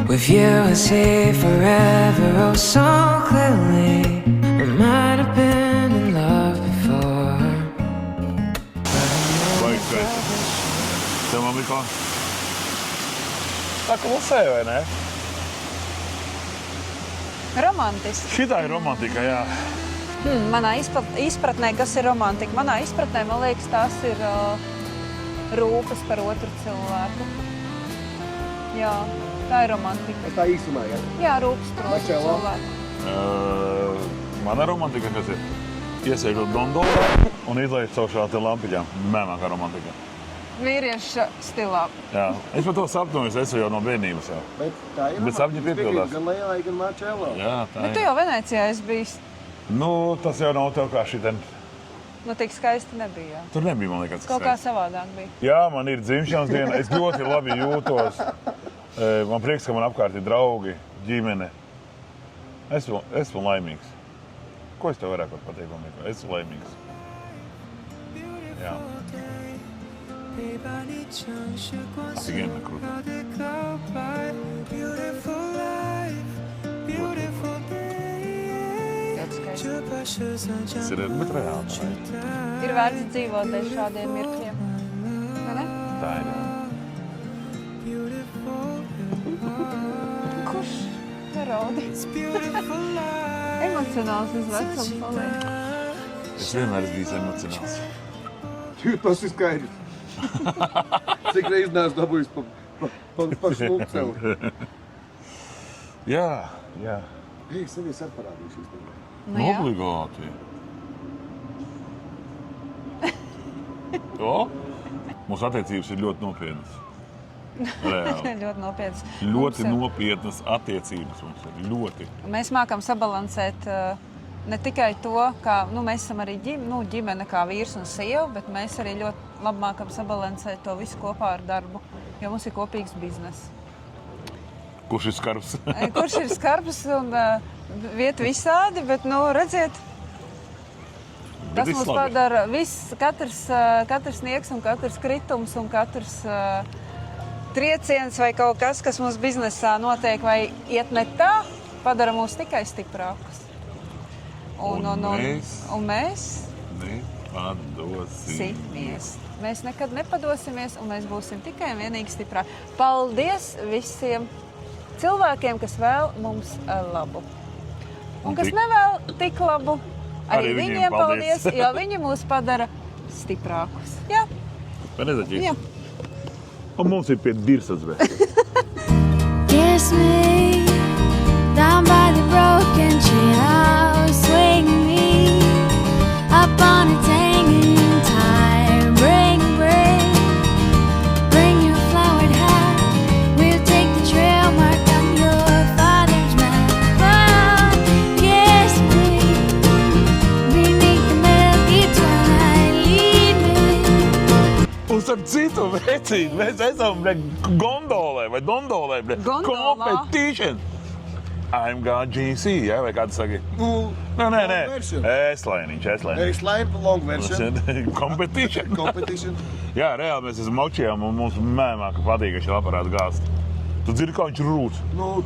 With you I see forever, oh so clearly. We might have been in love before. Vai skaisti. Tev, Mamiko? Tā klusē, vai ne? Romantiski. Šitā ir romantika, jā. Manā izpratnē, kas ir romantika? Manā izpratnē, man liekas, tās ir rūpes par otru cilvēku. Jā, tā ir romantika. Tā īsumā, jā? Jā, rūpes par otru Marcello? cilvēku. Mana romantika, kas ir iesēžot gondolā un izlaiž caur šā te lampiņām. Mēmākā romantika. Vīrieša stilā. Jā. Es par to sapņoju, es jau no bērnības jau. Bet tā ir Bet sapņi piepildās. Gan Lejai, gan Marcello. Jā, tā Bet tu ir. jau Venecijā esi bijis. Nu, tas jau nav tev kā šitien. Nu, tik skaisti nebija. Tur nebija, man liekas, Kaut kā savādāk bija. Jā, man ir dzimšanas diena. Es ļoti labi jūtos. Man prieks, ka man apkārt ir draugi, ģimene. Esmu laimīgs. Ko es tev vairāk pateikt, pamīk? Esmu laimīgs. Jā. Офигенно круто. Tas ir bet reāli. Ir vērts dzīvot bez šādiem mirkļiem. Vai ne? Tā ir. Kurš neraudi? Emocionāls uz vecumu paliek. Es vienmēr esmu bijis emocionāls. Tas ir skaidrs. Cik reiz neesmu dabūjis pa šlūku sev. Jā, jā. Ei, sevi es arī parādīšu īstenībā. Nu, jā. Obligāti. O? Mūsu attiecības ir ļoti nopietnas. Reāli. Ļoti nopietns. Ļoti nopietnas attiecības mums ir. Ļoti. Mēs mākam sabalansēt ne tikai to, kā mēs esam arī ģimene kā vīrs un sieva, bet mēs arī ļoti labi mākam sabalansēt to visu kopā ar darbu, jo mums ir kopīgs bizness. Kurš ir skarbs? Kurš ir skarbs un vieta visādi, bet, redziet, tas mums padara katrs nieks un katrs kritums un katrs trieciens vai kaut kas mums biznesā notiek vai iet ne tā, padara mūs tikai stiprākus. Un mēs nepadosimies. Mēs nekad nepadosimies un mēs būsim tikai un vienīgi stiprāki. Paldies visiem cilvēkiem, kas vēl mums labu. Un kas nevēl tik labu, arī viņiem paldies, jo viņi mūs padara stiprākus. Jā? Vai nezaķīs? Jā. Un mums ir pie dirsas, bet. Kiss me down by the broken treehouse, swing me up on its hanging tire, bring your flowered hat, we'll take the trail marked on your father's map. Oh, kiss me beneath the milky twilight, lead me. Un starp citu, vecīt, mēs esam gondolē vai dondolē, Gondolā. competition. I'm got GC, jā, vai kāds saka? Nē. Eslainiņš. Airline long version. Competition. Competition. Jā, reāli mēs esam močījām un mums mēmāk patīk, ka šī aparāta gāzt. Tu dzirdi, kā viņš rūt.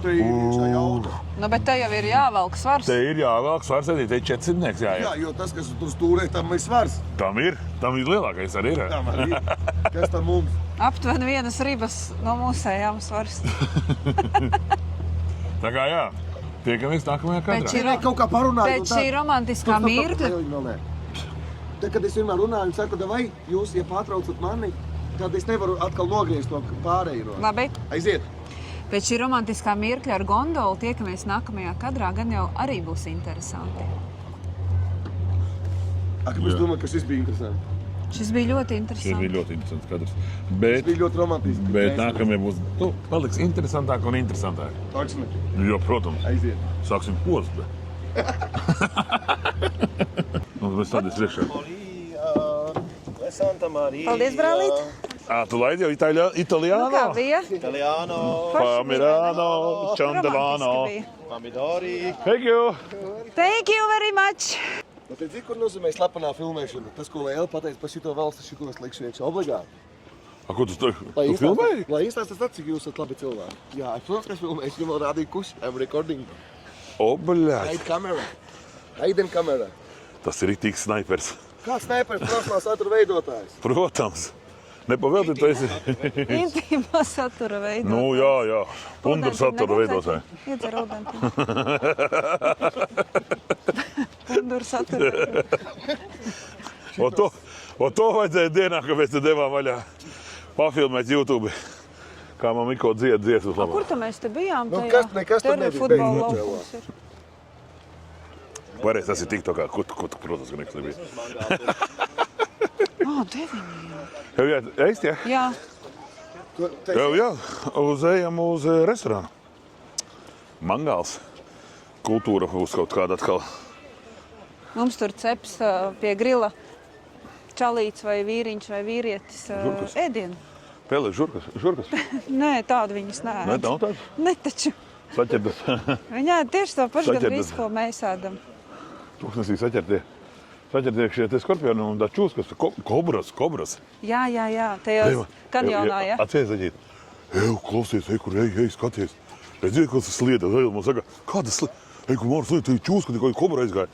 Te ir iekšā jauda. Bet te jau ir jāvelk svars. Te ir jāvēlk svars, te ir 400 Jā, jāiet. jo tas, kas tur stūrē, tam ir svars. Tam ir lielākais arī ir. Tam arī. Kas tam mums? Aptuveni vienas ribas no mūsējām svars. Tā kā jā, tiekamies nākamajā kadrā. Pēc Kaut kā parunājot. Pēc šī romantiskā mirkļa. Tad, kad es vienmēr runāju un saku, vai jūs, ja pārtraucat mani, tad es nevaru atkal nogriezt to pārējo. Labi. Aiziet. Pēc šī romantiskā mirkļa ar gondolu tiekamies nākamajā kadrā, gan jau arī būs interesanti. Kāpēc domāju, ka šis bija interesanti? Šis bija ļoti Šis interesants. bija ļoti interesants kadrs. Tas Bet, bija ļoti romantiski. bet nākamie būs, paliks interesantāk un interesantāk. Točni. Jo, protams, Aiziet. sāksim post. Un mēs tādīs riekšā. Santa Maria. Paldies, brālīt. Tu laidi jau italiāno? Kā bija? Italiano, Pamirano, Ciandelano. Romantiski bija. pomidori. Thank you! Thank you very much. Bet redzi, kur nozīmē slepenā filmēšana? Tas, ko Lēla pateica par šito valsts, šito es likšu iekšā obligāti. Ko tu filmēji? Lai izstāstas tad, cik jūs esat labi cilvēki. Jā, es protams, ka es filmēju, es vēl rādīju kuši. I'm recording. O, bļaļ. Hide camera. Hidden camera. Tas ir rītīgs snaipers. Kāds snaipers, profesionāls satura veidotājs? Protams. Nepavēlti, tu esi. Intīmā satura veidā. Nu, jā. Punduru satura veidotāji. Iedzer ūdeni. Punduru satura. O to vajadzēja dienā, kad mēs te devām vaļā pafilmēt YouTube. Kā man Miko dziesmas labā. Kur tad mēs te bijām? Nu, Tajā? nekas tur Te nebija. futbola Beigās laukums ir. Pareiz, tas ir TikTokā. Protams, ka nekas nebija. 9 Jau ēst, jā? Jā. Jā. Ejam uz restorānu. Mangāls. Kultūra būs kaut kāda atkal. Mums tur ceps pie grila čalīts vai vīriņš vai vīrietis Žurkas. ēdienu. Pēlē, žurkas. Nē, tādu viņas Nē, neēd. nav tāds. Ne taču. Saķerdas. Viņa ēd tieši to pašu Saķerdas. gandrīz, ko mēs ēdam. Tūkstnesī saķertie. Saķertie šie te skorpioni un tā čūskas. Kobras. Jā. Tajos kanjonā, jā. Atceries, Aģīt. Klausies, kur ej, skaties. Redziet, kas tas slieda. Man saka, kāda slieda? Kur man slieda, tā čūska, tikko kobra aizgāja.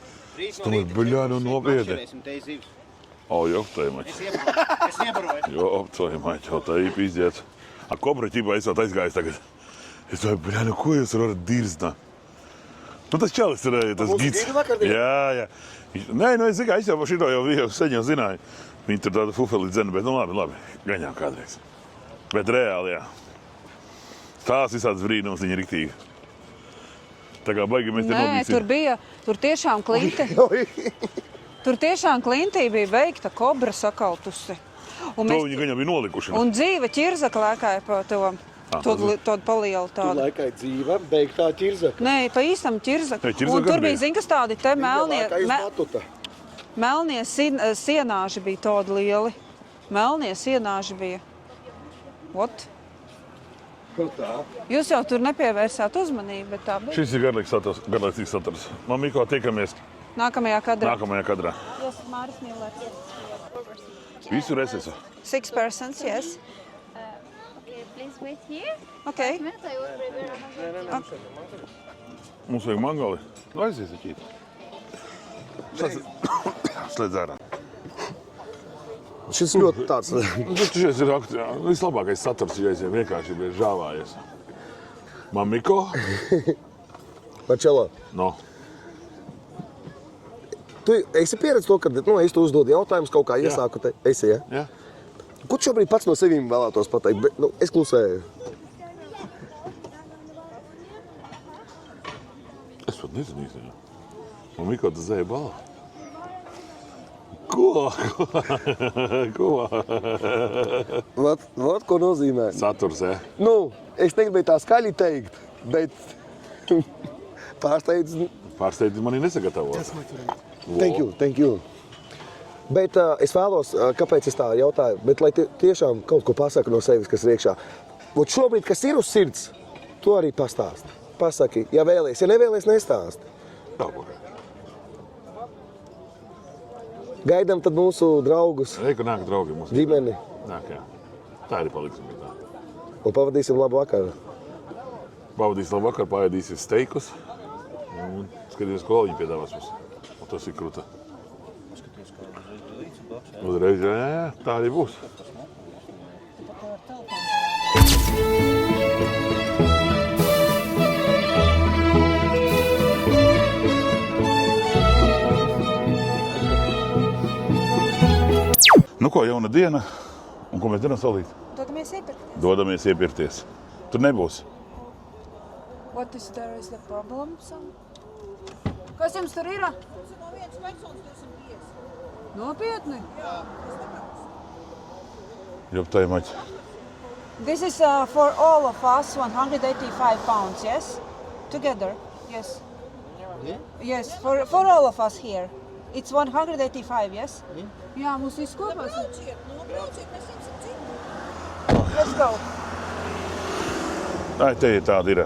Tam ir beļāni un nopiedi. Jā, tā ir maķi. Es iebaroju. Jā, tā ir maķi, tā ir pizdiets. Kobra ķībā esot aizgājis tagad. Es domāju, beļāni, ko jūs varat dirznāt? Nu, tas čalis ir tas Mūsu gids. gidi vakardien? Jā. Nē, es zinu, es jau par šito jau sen jau zināju. Viņi tur tādu fufeli dzena, bet nu labi, gaņām kādreiz. Bet reāli, jā. Tās visādas brīnums, viņi ir riktīgi. Tā kā baigi mēs te Nē, nobīsim. tur tiešām klinti. Tur tiešām klintī bija veikta kobra sakaltusi. Un, To viņi gaņām bija nolikuši. un dzīve ķirzaka lēkāja pa to palielu tādu. Laikā dzīva, beigtā ķirzaka. Nē, pa īstam ķirzaka. Nē, ķirzaka Un tur gan bija, bija. zin, kas tādi te Batuta. melnie sienāži bija tādi lieli. Melnie sienāži bija. Ot. Jūs jau tur nepievērsāt uzmanību, bet tā bija. Šis ir garlaicīgs saturs. Man Miko, tiekamies Nākamajā kadrā. nākamajā kadrā. Yes, Māris Mīlēts. Visur es esmu. 6 persons, yes. Okay, please wait here. Okay. Minutes, I will prepare. Mums vajag mangāli. Aizies, Aģīt. Slēdz ārā. Šis ļoti tāds. Šis ir vislabākais saturs, ja es jau vienkārši biju žāvājies. Man Miko? Marčelo, No. tu esi pieredzis to, ka es tu uzdodu jautājumus, kaut kā iesāku te. Esi, ja? Jā. Ko tu šobrīd pats no sevīm vēlētos pateikt? Bet, es klusēju. Es pat nezinu īstenībā. Man Miko tas zēja balā. Ko? Vat, ko nozīmē? Saturs, jā. Es negribēju tā skaļi teikt, bet pārsteidz. Pārsteidzi mani nesagatavot. Thank you. Bet es vēlos, kāpēc es tā jautāju, bet lai tiešām kaut ko pasaka no sevis, kas ir iekšā. Ot šobrīd, kas ir uz sirds, to arī pastāsti. Pasaki, ja vēlies, ja nevēlies, nestāsti. Tā pakaļ. Gaidām tad mūsu draugus, Ej, ka nāk draugi mums. ģimeni Nāk, jā. Tā arī paliksim pie tā. un pavadīsim labu vakaru. Pavadīsim labu vakaru, paēdīsim steikus. Un skatīsies, ko viņi piedāvās mums. Un tas ir kruta. Uzreiz, jā, tā arī būs. Nu ko, jauna diena. Un ko mēs darām salīt? Dodamies iepirkties. Dodamies iepirkties. Tur nebūs. What is there is the problem? Kas jums tur ir? Nopietni? Jau tā ir maķi. This is for all of us 185 pounds, yes? Together, yes. Yes, for all of us here. It's 185, yes? Jā, mums viss kopā. Let's go. Ai, te ir tāda ir.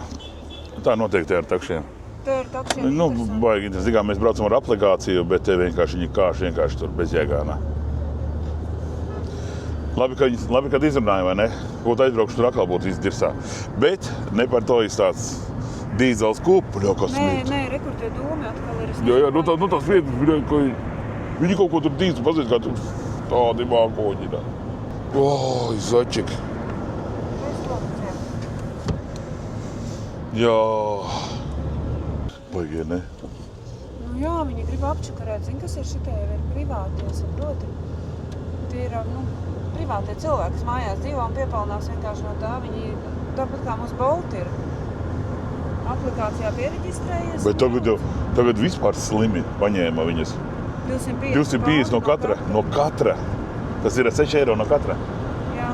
Tā noteikti ar takšiem. Te ir takšiem. Nu, baigi, zinām, mēs braucam ar aplikāciju, bet te vienkārši viņi kāš vienkārši tur bez jēgānā. Labi, kad izrunāja, vai ne? Būtu aizbraukšu, tur atkal būtu izdirsā. Bet ne par to tāds dīzels kūpuļo, kas smīt. Nē, rekur tie dūmi atkal ir. Jā, nu tās vietas, ka viņi kaut ko tur dīzu pazīst, kā tur tādi mākoņi. Oi, Zočik. Jā. Baigie, ne? Nu, jā, viņi grib apčakarēt. Zini, kas ir šitie jau ir privātie, saproti? Tie ir, privātie cilvēki, kas mājās dzīvo un piepelnās vienkārši no tā. Viņi tāpat kā mums Bolt ir. Aplikācijā piereģistrējies. Bet tagad vispār slimi paņēma viņas. 250 no katra. No katra. Tas ir 6 eiro no katra. Jā.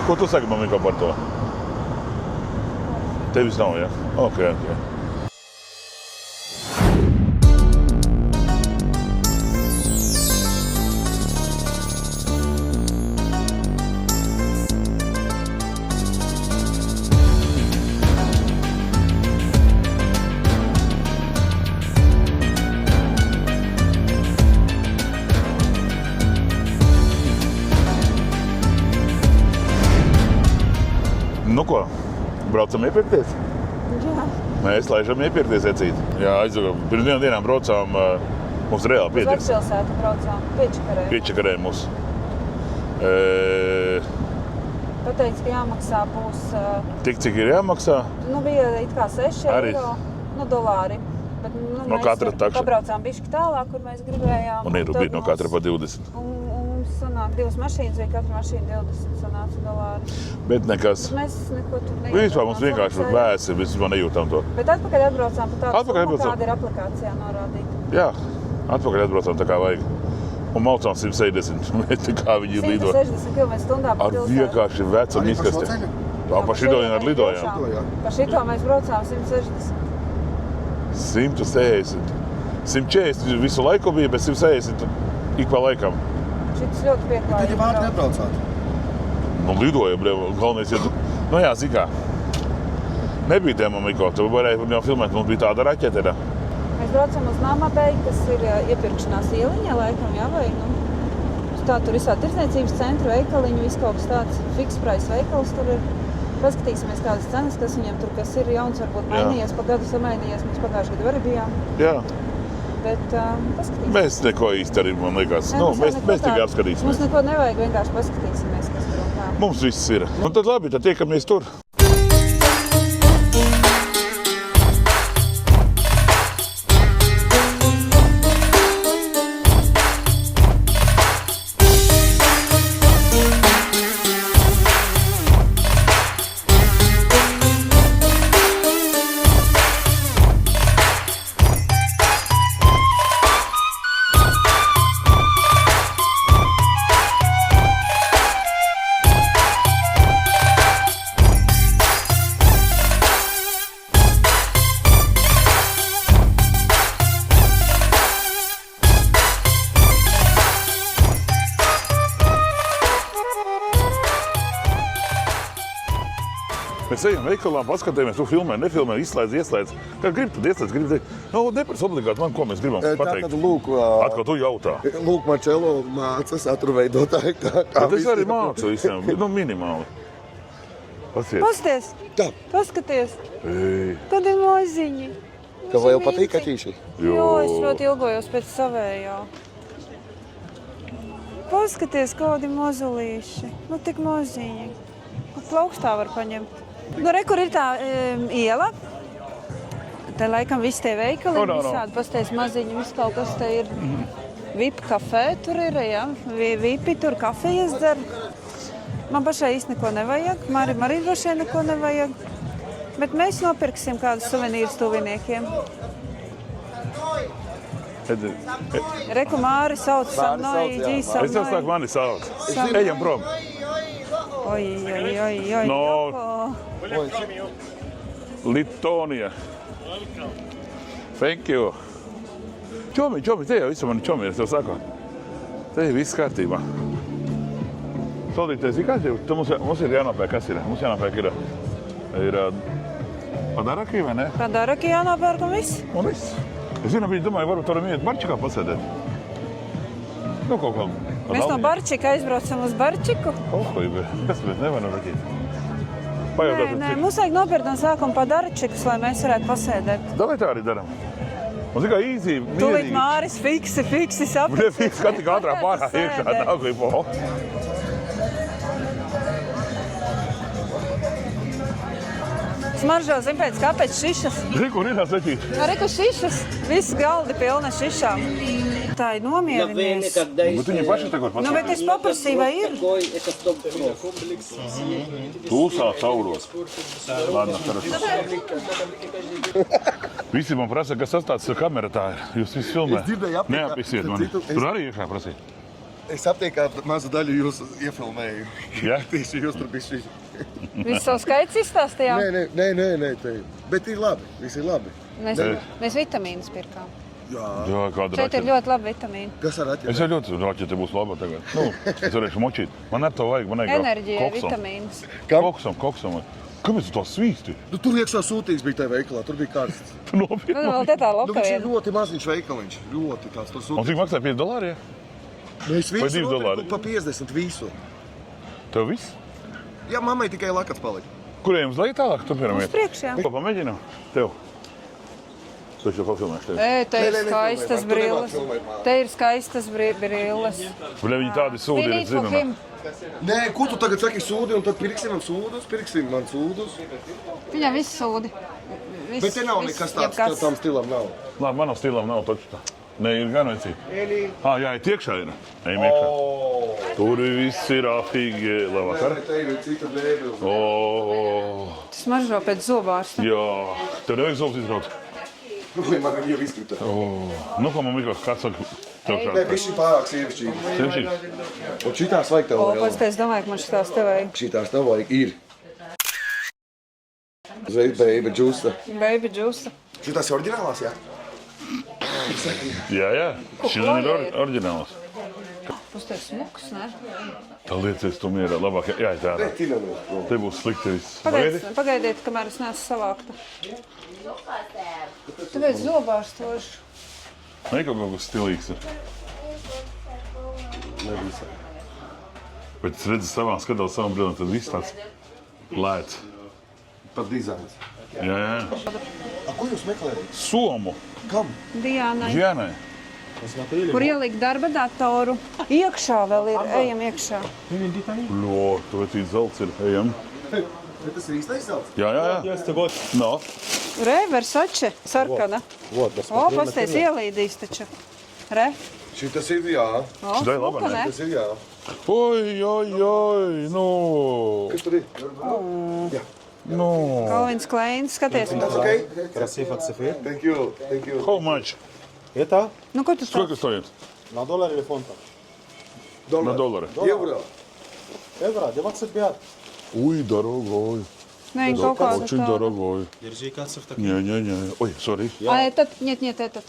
Ko tu saki man par to? Tevis nav, ja? Ok. Nu ko, braucam iepirkties? Jā. Mēs laižam iepirkties, Ecīt. Jā, aizvakar. Pirms 2 dienām braucām, mums reāli Uz pietiks. Vecpilsētu braucām. Piečakarē. Piečakarē mums. Pateica, ka jāmaksā būs, Tik, cik ir jāmaksā? bija it kā 6 Arī. eiro, dolāri. Bet, No katra takša. pabraucām bišķi tālāk, kur mēs gribējām. Un ir tad bija no mums- katra pa 20. Un mums sanāk 2 mašīnas, vai katra mašīna 20 sanāca dolāri. Bet nekas. Mēs neko tur nejūtam. Vispār mums vienkārši vēsi, mēs vispār nejūtam to. Bet atpakaļ atbraucām pa tādu Atpakaļ summu, atbraucām. kāda ir aplikācijā norādīta. Jā, atpakaļ atbraucām tā kā vajag. Un maucām 170, bet kā viņi lido. 160 km/h pa Ar pilsētu. vienkārši vecu Arī pa šo izkasti. ceļu? Tā pa šito vienkārši lidojām. Pa šito mēs braucām 160. 160. 140 visu laiku bija, bet 160 ik pa laikam. Šitas ļoti Tad jau pieklājīgi. ātri nebraucāt. Nu, lidojam, galvenais, ja tu... Nu jā, zini kā. Nebija tēma, Miko, tu varēji jau filmēt, mums bija tāda raķete. Da. Mēs braucam uz Namabeju, kas ir iepirkšanās ieliņa laikam, jā, vai, tā tur visā tirdzniecības centru, veikaliņu, viss kaut kas tāds fix price veikals tur ir. Paskatīsimies, kādas cenas, kas viņam tur, kas ir jauns, varbūt mainījies, pa gadu samainījies, mēs pagājuši gadu arī bijām. Jā, Bet paskatīsimies. mēs neko īsti arī, man liekas. Nē, Nu, mums jau mēs neko tikai tādu- apskatīsimies. Mums neko nevajag, vienkārši paskatīsimies, kas tur un kā. Mums viss ir. Nu tad labi, tad tiekamies tur. Mēs ejam veikalā, paskatījāmies, tu filmē, nefilmē, izslēdz. Kad grib, tad ieslēdz, grib teikt. Nu, neprasa obligāti man, ko mēs gribam pateikt. Tātad, lūk, Atkal tu jautā. lūk, Marčelo māca satura veidotāji. Bet es arī mācu visiem, nu minimāli. Pasiet. Pasties, Tā, paskaties, Ej, kādi maziņi. tev jau patīk kaķīši? Jo, es ļoti ilgojos pēc savējā. Paskaties, kādi mazulīši. Nu, tik maziņi. Plaukstā var paņemt. Nu, re, kur ir tā iela. Te laikam visi tie veikali, No. visādi pasties maziņi, viss kaut kas te ir. VIP kafē tur ir, jā. VIPi tur kafijas dzer. Man pašai īsti neko nevajag. Mārim arī droši vien neko nevajag. Bet mēs nopirksim kādus suvenīrus tuviniekiem. Reku Māri sauc Samnoji, Ģī Es jau Samnoji. sāku mani sauc. Samnoji. Ejam prom. Oi. No. Joko. Litonija. Thank you. Čomi, te jau visu mani čomi, es tev saku. Te ir viss kārtībā. Saldīties, zini, kāds ir? Mums ir jānopērk, kas ir? Mums jānopērk ir padaraki, vai ne? Padaraki jānopērk un viss. Un viss. Es zinu, viņi domāju, varbūt varam iet Barčikā pasēdēt. Nu, kaut kā. Mēs no Barčika aizbraucam uz Barčiku. Kas mēs nevaram rakīt? Nē, Pajautāt, mums vajag nopirkt no sākuma Padarčikus, lai mēs varētu pasēdēt. Davai tā arī daram. Man tikai īzī, Tūlīt mierīgi. Māris fiksi saprot. Viņa fiks, ka tik ātrāk pārā iekšā, tā gribu. Smaržo, zin pēc kāpēc šišas. Zini, kur ir tās veķīt? Arī, ka šišas, visi galdi pilni šišām. Tā ir nomierinies. Bet viņi paši tagad pats. Nu, bet es paprasīju, vai ir? Tūsā cauros. Ладно, хорошо. Visi man prasa, kas tas tāds kamera tā ir. Jūs visi filmē. Es dzirdēju aptīkā. Neapīsiet mani. Tur arī iekšā prasīt. Es aptieku, ka mazu daļu jūs iefilmēju. Ja? Tieši jūs tur bija šī. Visu savu skaits izstāstījām. Nē, bet ir labi, viss ir labi. Mēs vitamīnus pirkām. Jā, kāda Šeit ir raķete. ļoti labi vitamīni. Kas ar Es jau ļoti raķete būs laba tagad. Nu, es varēšu močīt. Man ar to vajag, man vajag Enerģija, koksam. vitamīns. Koksam. Kāpēc tu to svīsti? Nu, tur iekšā sūtījums bija tajā veikalā, tur bija karsts. Tu nopietni. Nu, vēl te tā Nu, loka viņš ir viena. ļoti maziņš veikaliņš, ļoti tāds tur Un sūtījums. cik maksāja $5? Ja? Nu, es Vai visu $2? nopirku pa 50 visu. Tev viss? Jā, mammai tikai lakats palika. Kuriem uz leju tālāk? Turpinām Uz iet. priekšu, jā. Ko pamēģinām? Tev. Tu jau pafilmēšu tevi. Te ir Nē, skaistas filmēt, brilles. tu nevari filmēt, māte. Te ir skaistas brilles. Bļa, viņi tādi sūdi We ir, need for zinām. him. Nē, ko tu tagad saki sūdi, un tad pirksim man sūdus. Viņam viss sūdi. Viss, Bet te nav viss, nekas tāds, jebkas. tam stilam nav. Labi, manam stilam nav taču tā. Nē, ir gan vecīgi. Jā, ir iekšā ir. Ejam iekšā. Tur viss ir afīgi. Labvakar. Te ir cita blēve. Tas maržo pēc zobārsta. Jā, tev nevajag zobus izraut. Man jau izkrita. Nu, ko man mikro, kāds saka? Tev Nē, šādi. bišķi pārāk sievišķīgi. Tieši. Un šitās vajag tev O, vēl. pēc te es domāju, ka man šitās te vajag. Šitās tev vajag ir. Uzreiz baby juice. Baby juice. Šitās ir oriģinālās, jā? Jā. Šis ir oriģināls. Uz te smuks, ne? Tā liecies tu mierā. Labāk, jā, tā. Tinamies. Te būs slikti viss. Pagaidi. Pagaidiet, kamēr es neesmu savākta. Tāpēc zobārstošu. Nē, kaut kas stilīgs ir. Bet es redzu savām skatos savam brillēm, tad viss tāds lēts. Pat dizains. Jā. A, ko jūs meklējat? Somu. Kam? Diānai. Jānai. Kur ielikt darba datoru. Iekšā vēl ir. Ejam iekšā. Lo, tu vecīt zelts ir. Ejam. Bet tas ir īstais zelts? Jā. No. Re, Versace. Sarkana. O, pasties ielīdīs taču. Re. Šitas ir jā. O, Šitai laba, smuka, ne? ne? Tas ir jā. Oi, nu. Kas tur ir? Jā. Nu. Calvins Klein, skaties. Tas ok? Красиво цифр. Thank you. How much? Это Nu, ko tu stāv? Сколько стоит? на доллар или фунтов? На доллары. Euro. Евро 25. Ui, дорогой. Nē, kaut kāda Очень tāda. дорогой. Держи кацев Не. Ой, sorry. А этот? Нет, этот.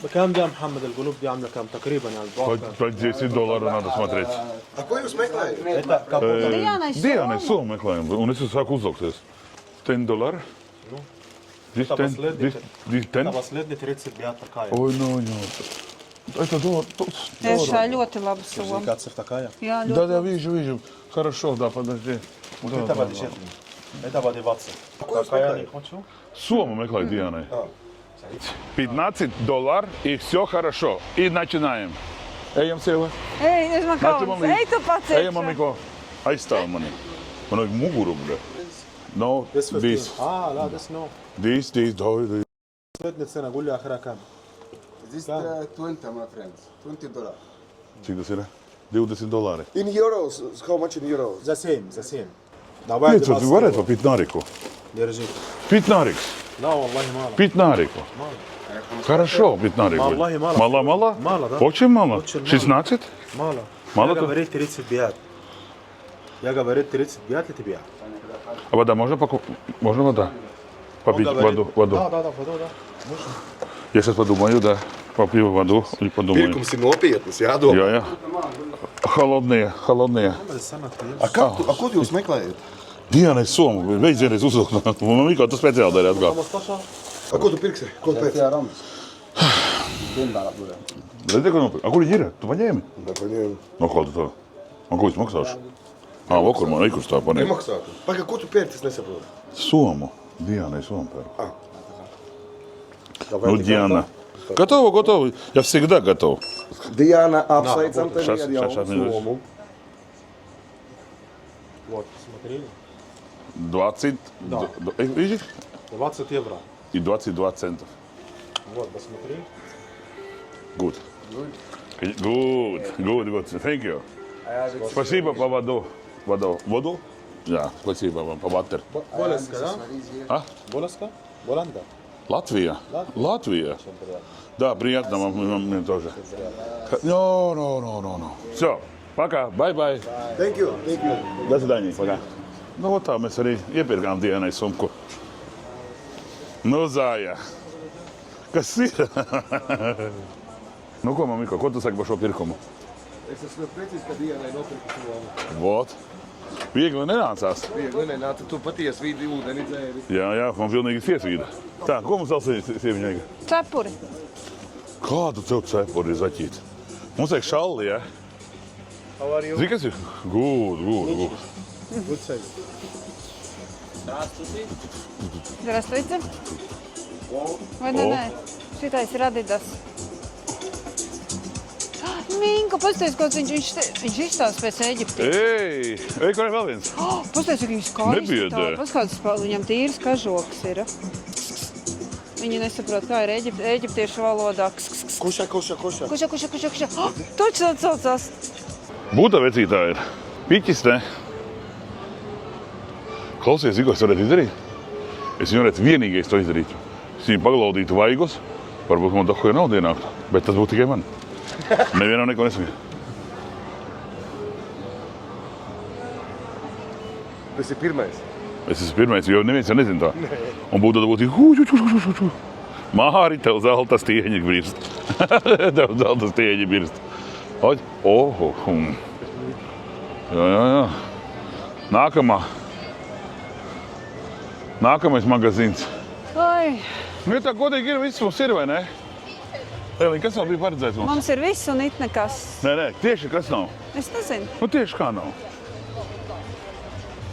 بكام دي يا محمد القلوب دي عامله كام تقريبا يعني По $10 надо смотреть. A, ko jūs meklējat? это كابوتا Diānai Diana, somu. summa meklējam, un es sāku uzlaukties. $10. This Tāpēc 10? lietiet. This 10? это последний 35 такая. Ой, nu. Это Tiešā ļoti laba soma. Кацев такая. Jā, Да, ļoti. вижу. Хорошо, да, подожди. Вот это воды 4. Это воды 20. Такая не хочу. Сумму meklēju Dianai. $15 и все хорошо. И начинаем. Ejam, sieva. Ej, es man Nāc man kauns. līdzi. Ej, tu pats. Ejam, mamiko. Aizstāv mani. Man vajag muguru, bļa. No, This 15. this. لا this no. This, this. последняя цена قول لي اخرها كام. This 20, my friends. $20. Cik tas ir? $20. In euros. How much in euros? За 7, за 7. Давай Нет, ты varētu papīt nāriku. Держи. Pīt nāriks. لا والله мало. Пить нарику. Хорошо, пить нарику. Маллахи, мало. Мало? Мало, да. Очень мало? Очень мало. 16? مало. Мало Я тут? говорит 35. Я говорит 35 для тебя. А вода можно покупать? Можно вода? Попить Он говорит- воду. Да, воду, да. Можно. Я сейчас подумаю, да. Попью воду и подумаю. Pirkums ir nopietnas, jādomā. Jā. Холодные. هذا السنة A, a ko jūs meklējat? Dienai somu, veidzienais uzlūk. Man Miko, tu speciāli dari atgāt. 15. A, ko tu pirksi? Ko tu pēc? Redzi, ko nopirkt? A, kur viņi ir? Tu paņēmi? Nepaņēmu. No kāda tā? Man ko es maksāšu? Lokur man eikus tā paņēma. Nemaksātu. Paga, ko tu pērci, es nesaprotu. Somu. Dienai somu pēr. Nu, Diana. Готово. Я всегда готов. Diana, apsveicam tevi Šas- ar jaunu šas minūtes. somu. Вот, смотрели? 20, видишь? 20 евро. И 22 центов. Вот, посмотри. Good. Good. Thank you. Спасибо по воду. Воду? Да, спасибо вам по ватер. Болеска, да? А? Болеска? Боланда. Латвия? Латвия? Да, приятно вам, мне тоже. No. Все, пока, bye. Thank you. До свидания, пока. Nu, tā mēs arī iepirkām Dienai sumku. Nu, Zāja, kas ir? Nu, ko, Miko, ko tu saki par šo pirkumu? Es esmu priecīgs, ka Dianai nopirku somu. Vot. Viegli nenācās. Viegli nenāca, tu patiesi vidi ūdeni dzēri. Jā, man pilnīgi tiesvīda. Tā, ko mums vēl sieviņai? Cepuri. Kādu tev cepuri zaķīt? Mums vajag šalli, ja? How are you? Zini, kas ir? Good. Good side. Здравствуйте. Vai nē? Šitais ir Adidas. Minko, pastāties, kāds viņš izstāsta pēc Eģiptes. Ej, kur ir vēl viens? Pastāties, ka viņš skaisti Nebiedē. tā. Paskāds, viņam tīrs kažoks ir. Viņi nesaprot, kā ir eģiptiešu valodā. Kuša. Kuša. Toči tā saucās. Būtā vecītā ir piķis, ne? Klausies, ko es varētu izdarīt? Es viņu varētu vienīgais to izdarīt. Es viņu paglaudītu vaigus, varbūt man dahuja naudu ienāktu, bet tas būtu tikai man. Nevienam neko nesaka. Tas ir pirmais. Es esmu pirmais, jo neviens jau nezina tā. Un būtu Māri, tev zelta stieņi birst. Tev zelta stieņi birst. Jā. Nākamais magazīns. Ai, Nu, ja tā godīgi ir, viss mums ir, vai ne? Elīna, kas vēl bija paredzēts mums? mums ir viss un it nekas. Nē, tieši kas nav. Es nezinu. Nu, tieši kā nav.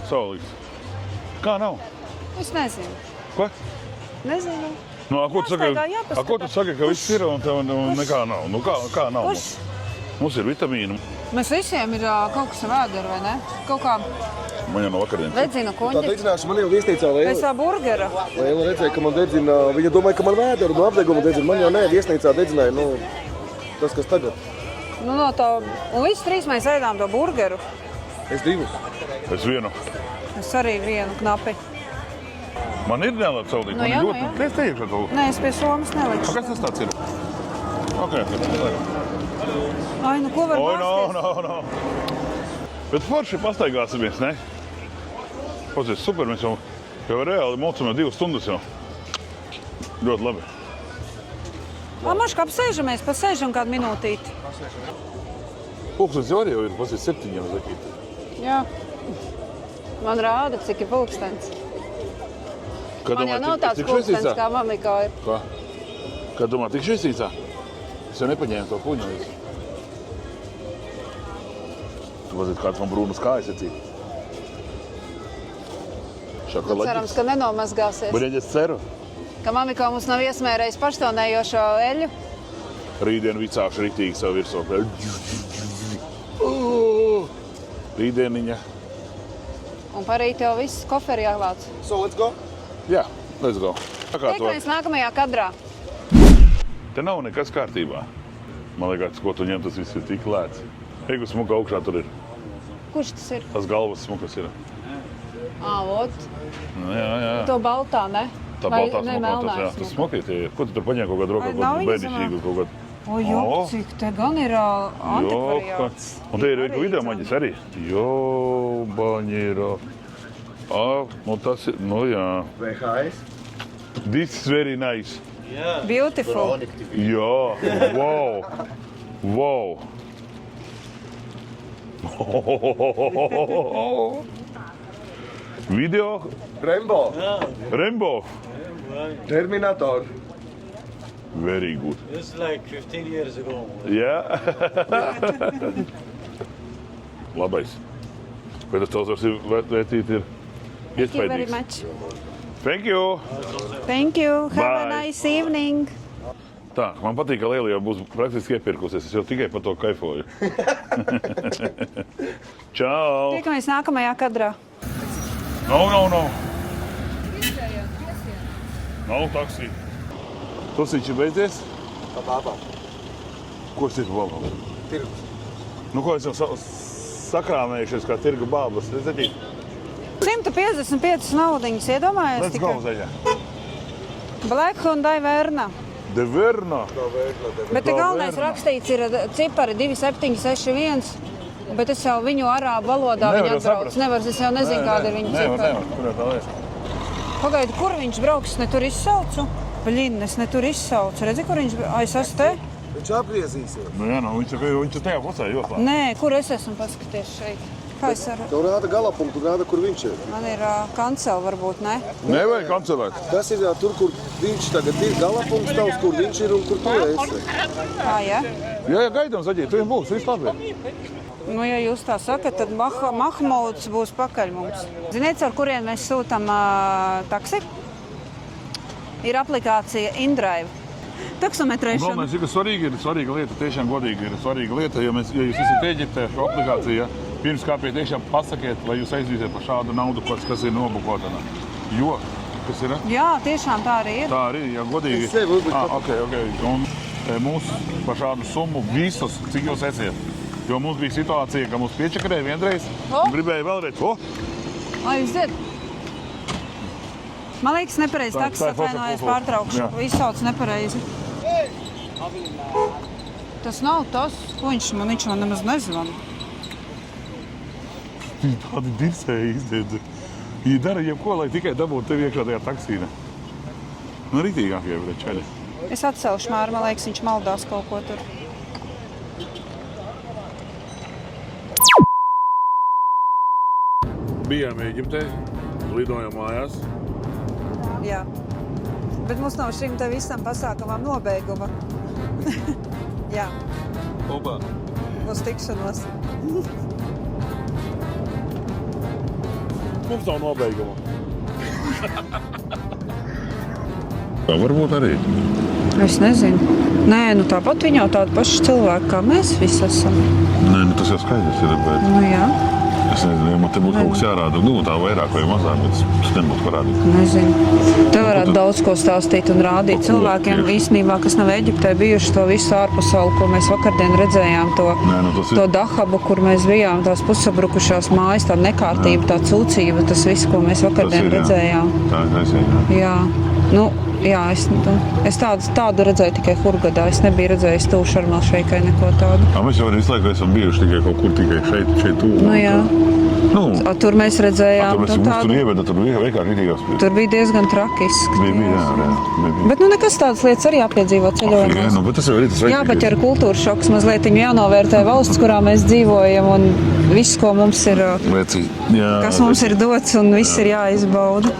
Saulīgs. Kā nav? Es nezinu. Ko? Nezinu. Nu, a, ko tu saki, Jāstaigā, jāpaskatās. a, ko tu saki, ka viss ir un tev nekā nav? Nu, kā nav? Kurš? Mums ir vitamīni. Mēs visiem ir kaut kas vēdera, vai ne? Kaut kā Man jau no vakariem. dedzina Tā kuņģi. dedzināšu man jau viesnīcā Liela. Pēc tā burgera. Liela redzēja, ka man dedzina, viņa domāja, ka man vēderu no apdeguma dedzina. Man jau nē, viesnīcā dedzināja, nu, tas, kas tagad. Nu, no tā. Un viss trīs mēs ēdām to burgeru. Es divus. Es vienu. Es arī vienu knapi. Man ir nelēta saulīt. Nu, Man jā, ir nu, ļoti. jā. Es teikšu to. Nē, es pie somas nelikšu. Kas tas tāds ir? Ok. Ai, nu ko var Oi, bāsties? no. Bet forši pastaigāsimies, ne? Pozies, super, mēs jau reāli mocam jau 2 stundas jau. Ļoti labi. Maška, apsēžamies, pasēžam kādu minūtīti. Pulkstens jau arī ir, pozies 7 zakīt. Jā. Man rāda, cik ir pulkstens. Man jau nav tāds pulkstens, kā mamikā ir. Kā? Kā domā, tikšu izsīcā? Es jau nepaņēmu to puņu. Tu mazliet kāds man brūnas kājas iecīt. Cerams, Šokolaģis. ka nenomazgāsies. Bet es ceru, Ka mamikā mums nav iesmērējis paštaunējošo eļu. rītdien vicāšu riktīgi savu virsū. Rītdieniņa. Un parīt jau viss koferi jāvāc. So, let's go. Jā, let's go. Tā kā to. Tiekamies nākamajā kadrā. Te nav nekas kārtībā. Man liekas, ko tu ņem, tas viss ir tik lēts. Egu smuka augšā tur ir. Kurš tas ir? Tas galvas smukas ir. Vot. Jā. To baltā, ne? Tā Vai baltā ne, smuka, melnā tas, jā. Tas smukie tie ir. Ko tu tur paņēmi kaut kādu Vai roku, nav kaut kādu viņa bēdīšīgu, kaut kādu. O, jo, cik te gan ir antikvariāts. Un te ir video maģis arī. Jo, baņīro. Nu tas ir, nu jā. VHS. This is very nice. Beautiful. Jā, wow. Video Rambo. Terminator. Very good. This is like 15 years ago. Jā. Labais. Bet tas televizors ir vērtīt ir Thank you very iespaidīgs. much. Thank you. Thank you. Have a Bye. nice evening. Tā, man patīk, ka Liela jau būs praktiski iepirkusies. Es jau tikai par to kaifoju. Čau! Tiekamies nākamajā kadrā. No. Nav taksī. Tas viņš ir beidzies? Pa bābām. Ko es teicu babām? Tirgus. Nu, ko es jau sakrāmējušies kā tirgu bābas? 155 naudiņas, iedomājies Let's go, Zaļā. Black Hyundai Verna. De Verna. Bet te galvenais rakstīts ir cipari 2761, bet es jau viņu arābu valodā Nevaru viņu atbrauc. saprast. Nevar, es jau nezinu, kāda ir viņa cipari. Nevar, kur tā lieta? Pagaidi, kur viņš brauks? Es ne tur izsaucu. Bļin, es ne tur izsaucu. Redzi, kur viņš brauks? Es esmu te? Viņš apgriezīsies. Nu jā, viņš ir tajā pusē joslā. Nē, kur es esmu paskaties šeit? Kā es varu? Tev rāda galapunktu, rāda, kur viņš ir. Man ir kancela varbūt, ne? Nevajag kancelēt. Tas ir tur, kur viņš tagad ir galapunkts tavs, kur viņš ir un kur tu esi. Kā, ja? Jā, gaidām, Zaļie, tu viņam būs, viss labi. Nu, ja jūs tā sakat, tad Mahmouds būs pakaļ mums. Ziniet, ar kurien mēs sūtam taksi? Ir aplikācija InDrive. Taksometrēšana. Galvenais ir, ka svarīga lieta, tiešām godīgi ir svarīga lieta, ja jūs esat Ēģiptē šo aplikāciju, pirms kāpiet tiešām pasakiet, vai jūs aizdīsiet par šādu naudu, kas ir nobukota. Jo, kas ir? Jā, tiešām tā arī ir. Tā arī, ja godīgi. Es sevi uzliku. Ok. Un mūs par šādu summu visus, cik jūs esiet. Jo mums bija situācija, ka mums piečakarēja vienreiz, un gribēja vēlreiz. Lai jūs dzird. Man liekas, nepareizi Tā- taksi tā ir forša atvainojies kultūra. pārtraukšu. Jā. Izsauc nepareizi. Tas nav tas, ko viņš man nemaz nezvana. Tādi dirsēji izdiedzi. Viņi dara jebko, lai tikai dabūtu tevi iekšā tajā taksīnē. Nu, ritīgākie ir čaļi. Es atcelšu Māru, man liekas, viņš maldās kaut ko tur. Bijām Ēģiptē, lidojām mājās. Jā. Bet mums nav šim te visam pasākumam nobeiguma. Jā, Opa. būs tikšanos. Mums nav nobeiguma. Tā varbūt arī. Es nezinu. Nē, nu tāpat viņi jau tādi paši cilvēki, kā mēs visi esam. Nē, nu tas jau skaidrs ir, bet Nu jā, es nezinu, man te būtu kaut kas jārāda. Nu, tā vairāk vai mazāk, bet tas nebūtu parādīt. nezinu. Te varētu daudz ko stāstīt un rādīt cilvēkiem īstenībā, kas nav Eģiptē bijuši to visu ārpasauli, ko mēs vakardien redzējām. Nē, nu tas ir. To Dahabu, kur mēs bijām, tās pusabrukušās mājas, tā nekārtība, tā cūcība, tas viss, ko mēs vakardien Tas ir, jā. redzējām. Tā ir taisnība. Jā, nu, jā, es tādu redzēju tikai Hurgadā. Es nebiju redzējis tuvu Šarmelšeikai neko tādu. Mēs jau visu laiku esam bijuši tikai kaut kur tikai šeit tuvu. Nu, jā. Nu, Tur mēs redzējām, tur mēs nu, tur tādu, ieveda, tur bija vienkārši ritījās. tur bija diezgan trakiski. Bija, jā. Bet nu nekas tādas lietas arī jāpiedzīvo Jā, ceļojumos. nu, bet tas jau ir tas Jāpaķer kultūras šoks, mazliet jānovērtē valsts, kurā mēs dzīvojam un viss, ko mums ir, Veci, jā, kas mums ir dots un viss ir jāizbauda.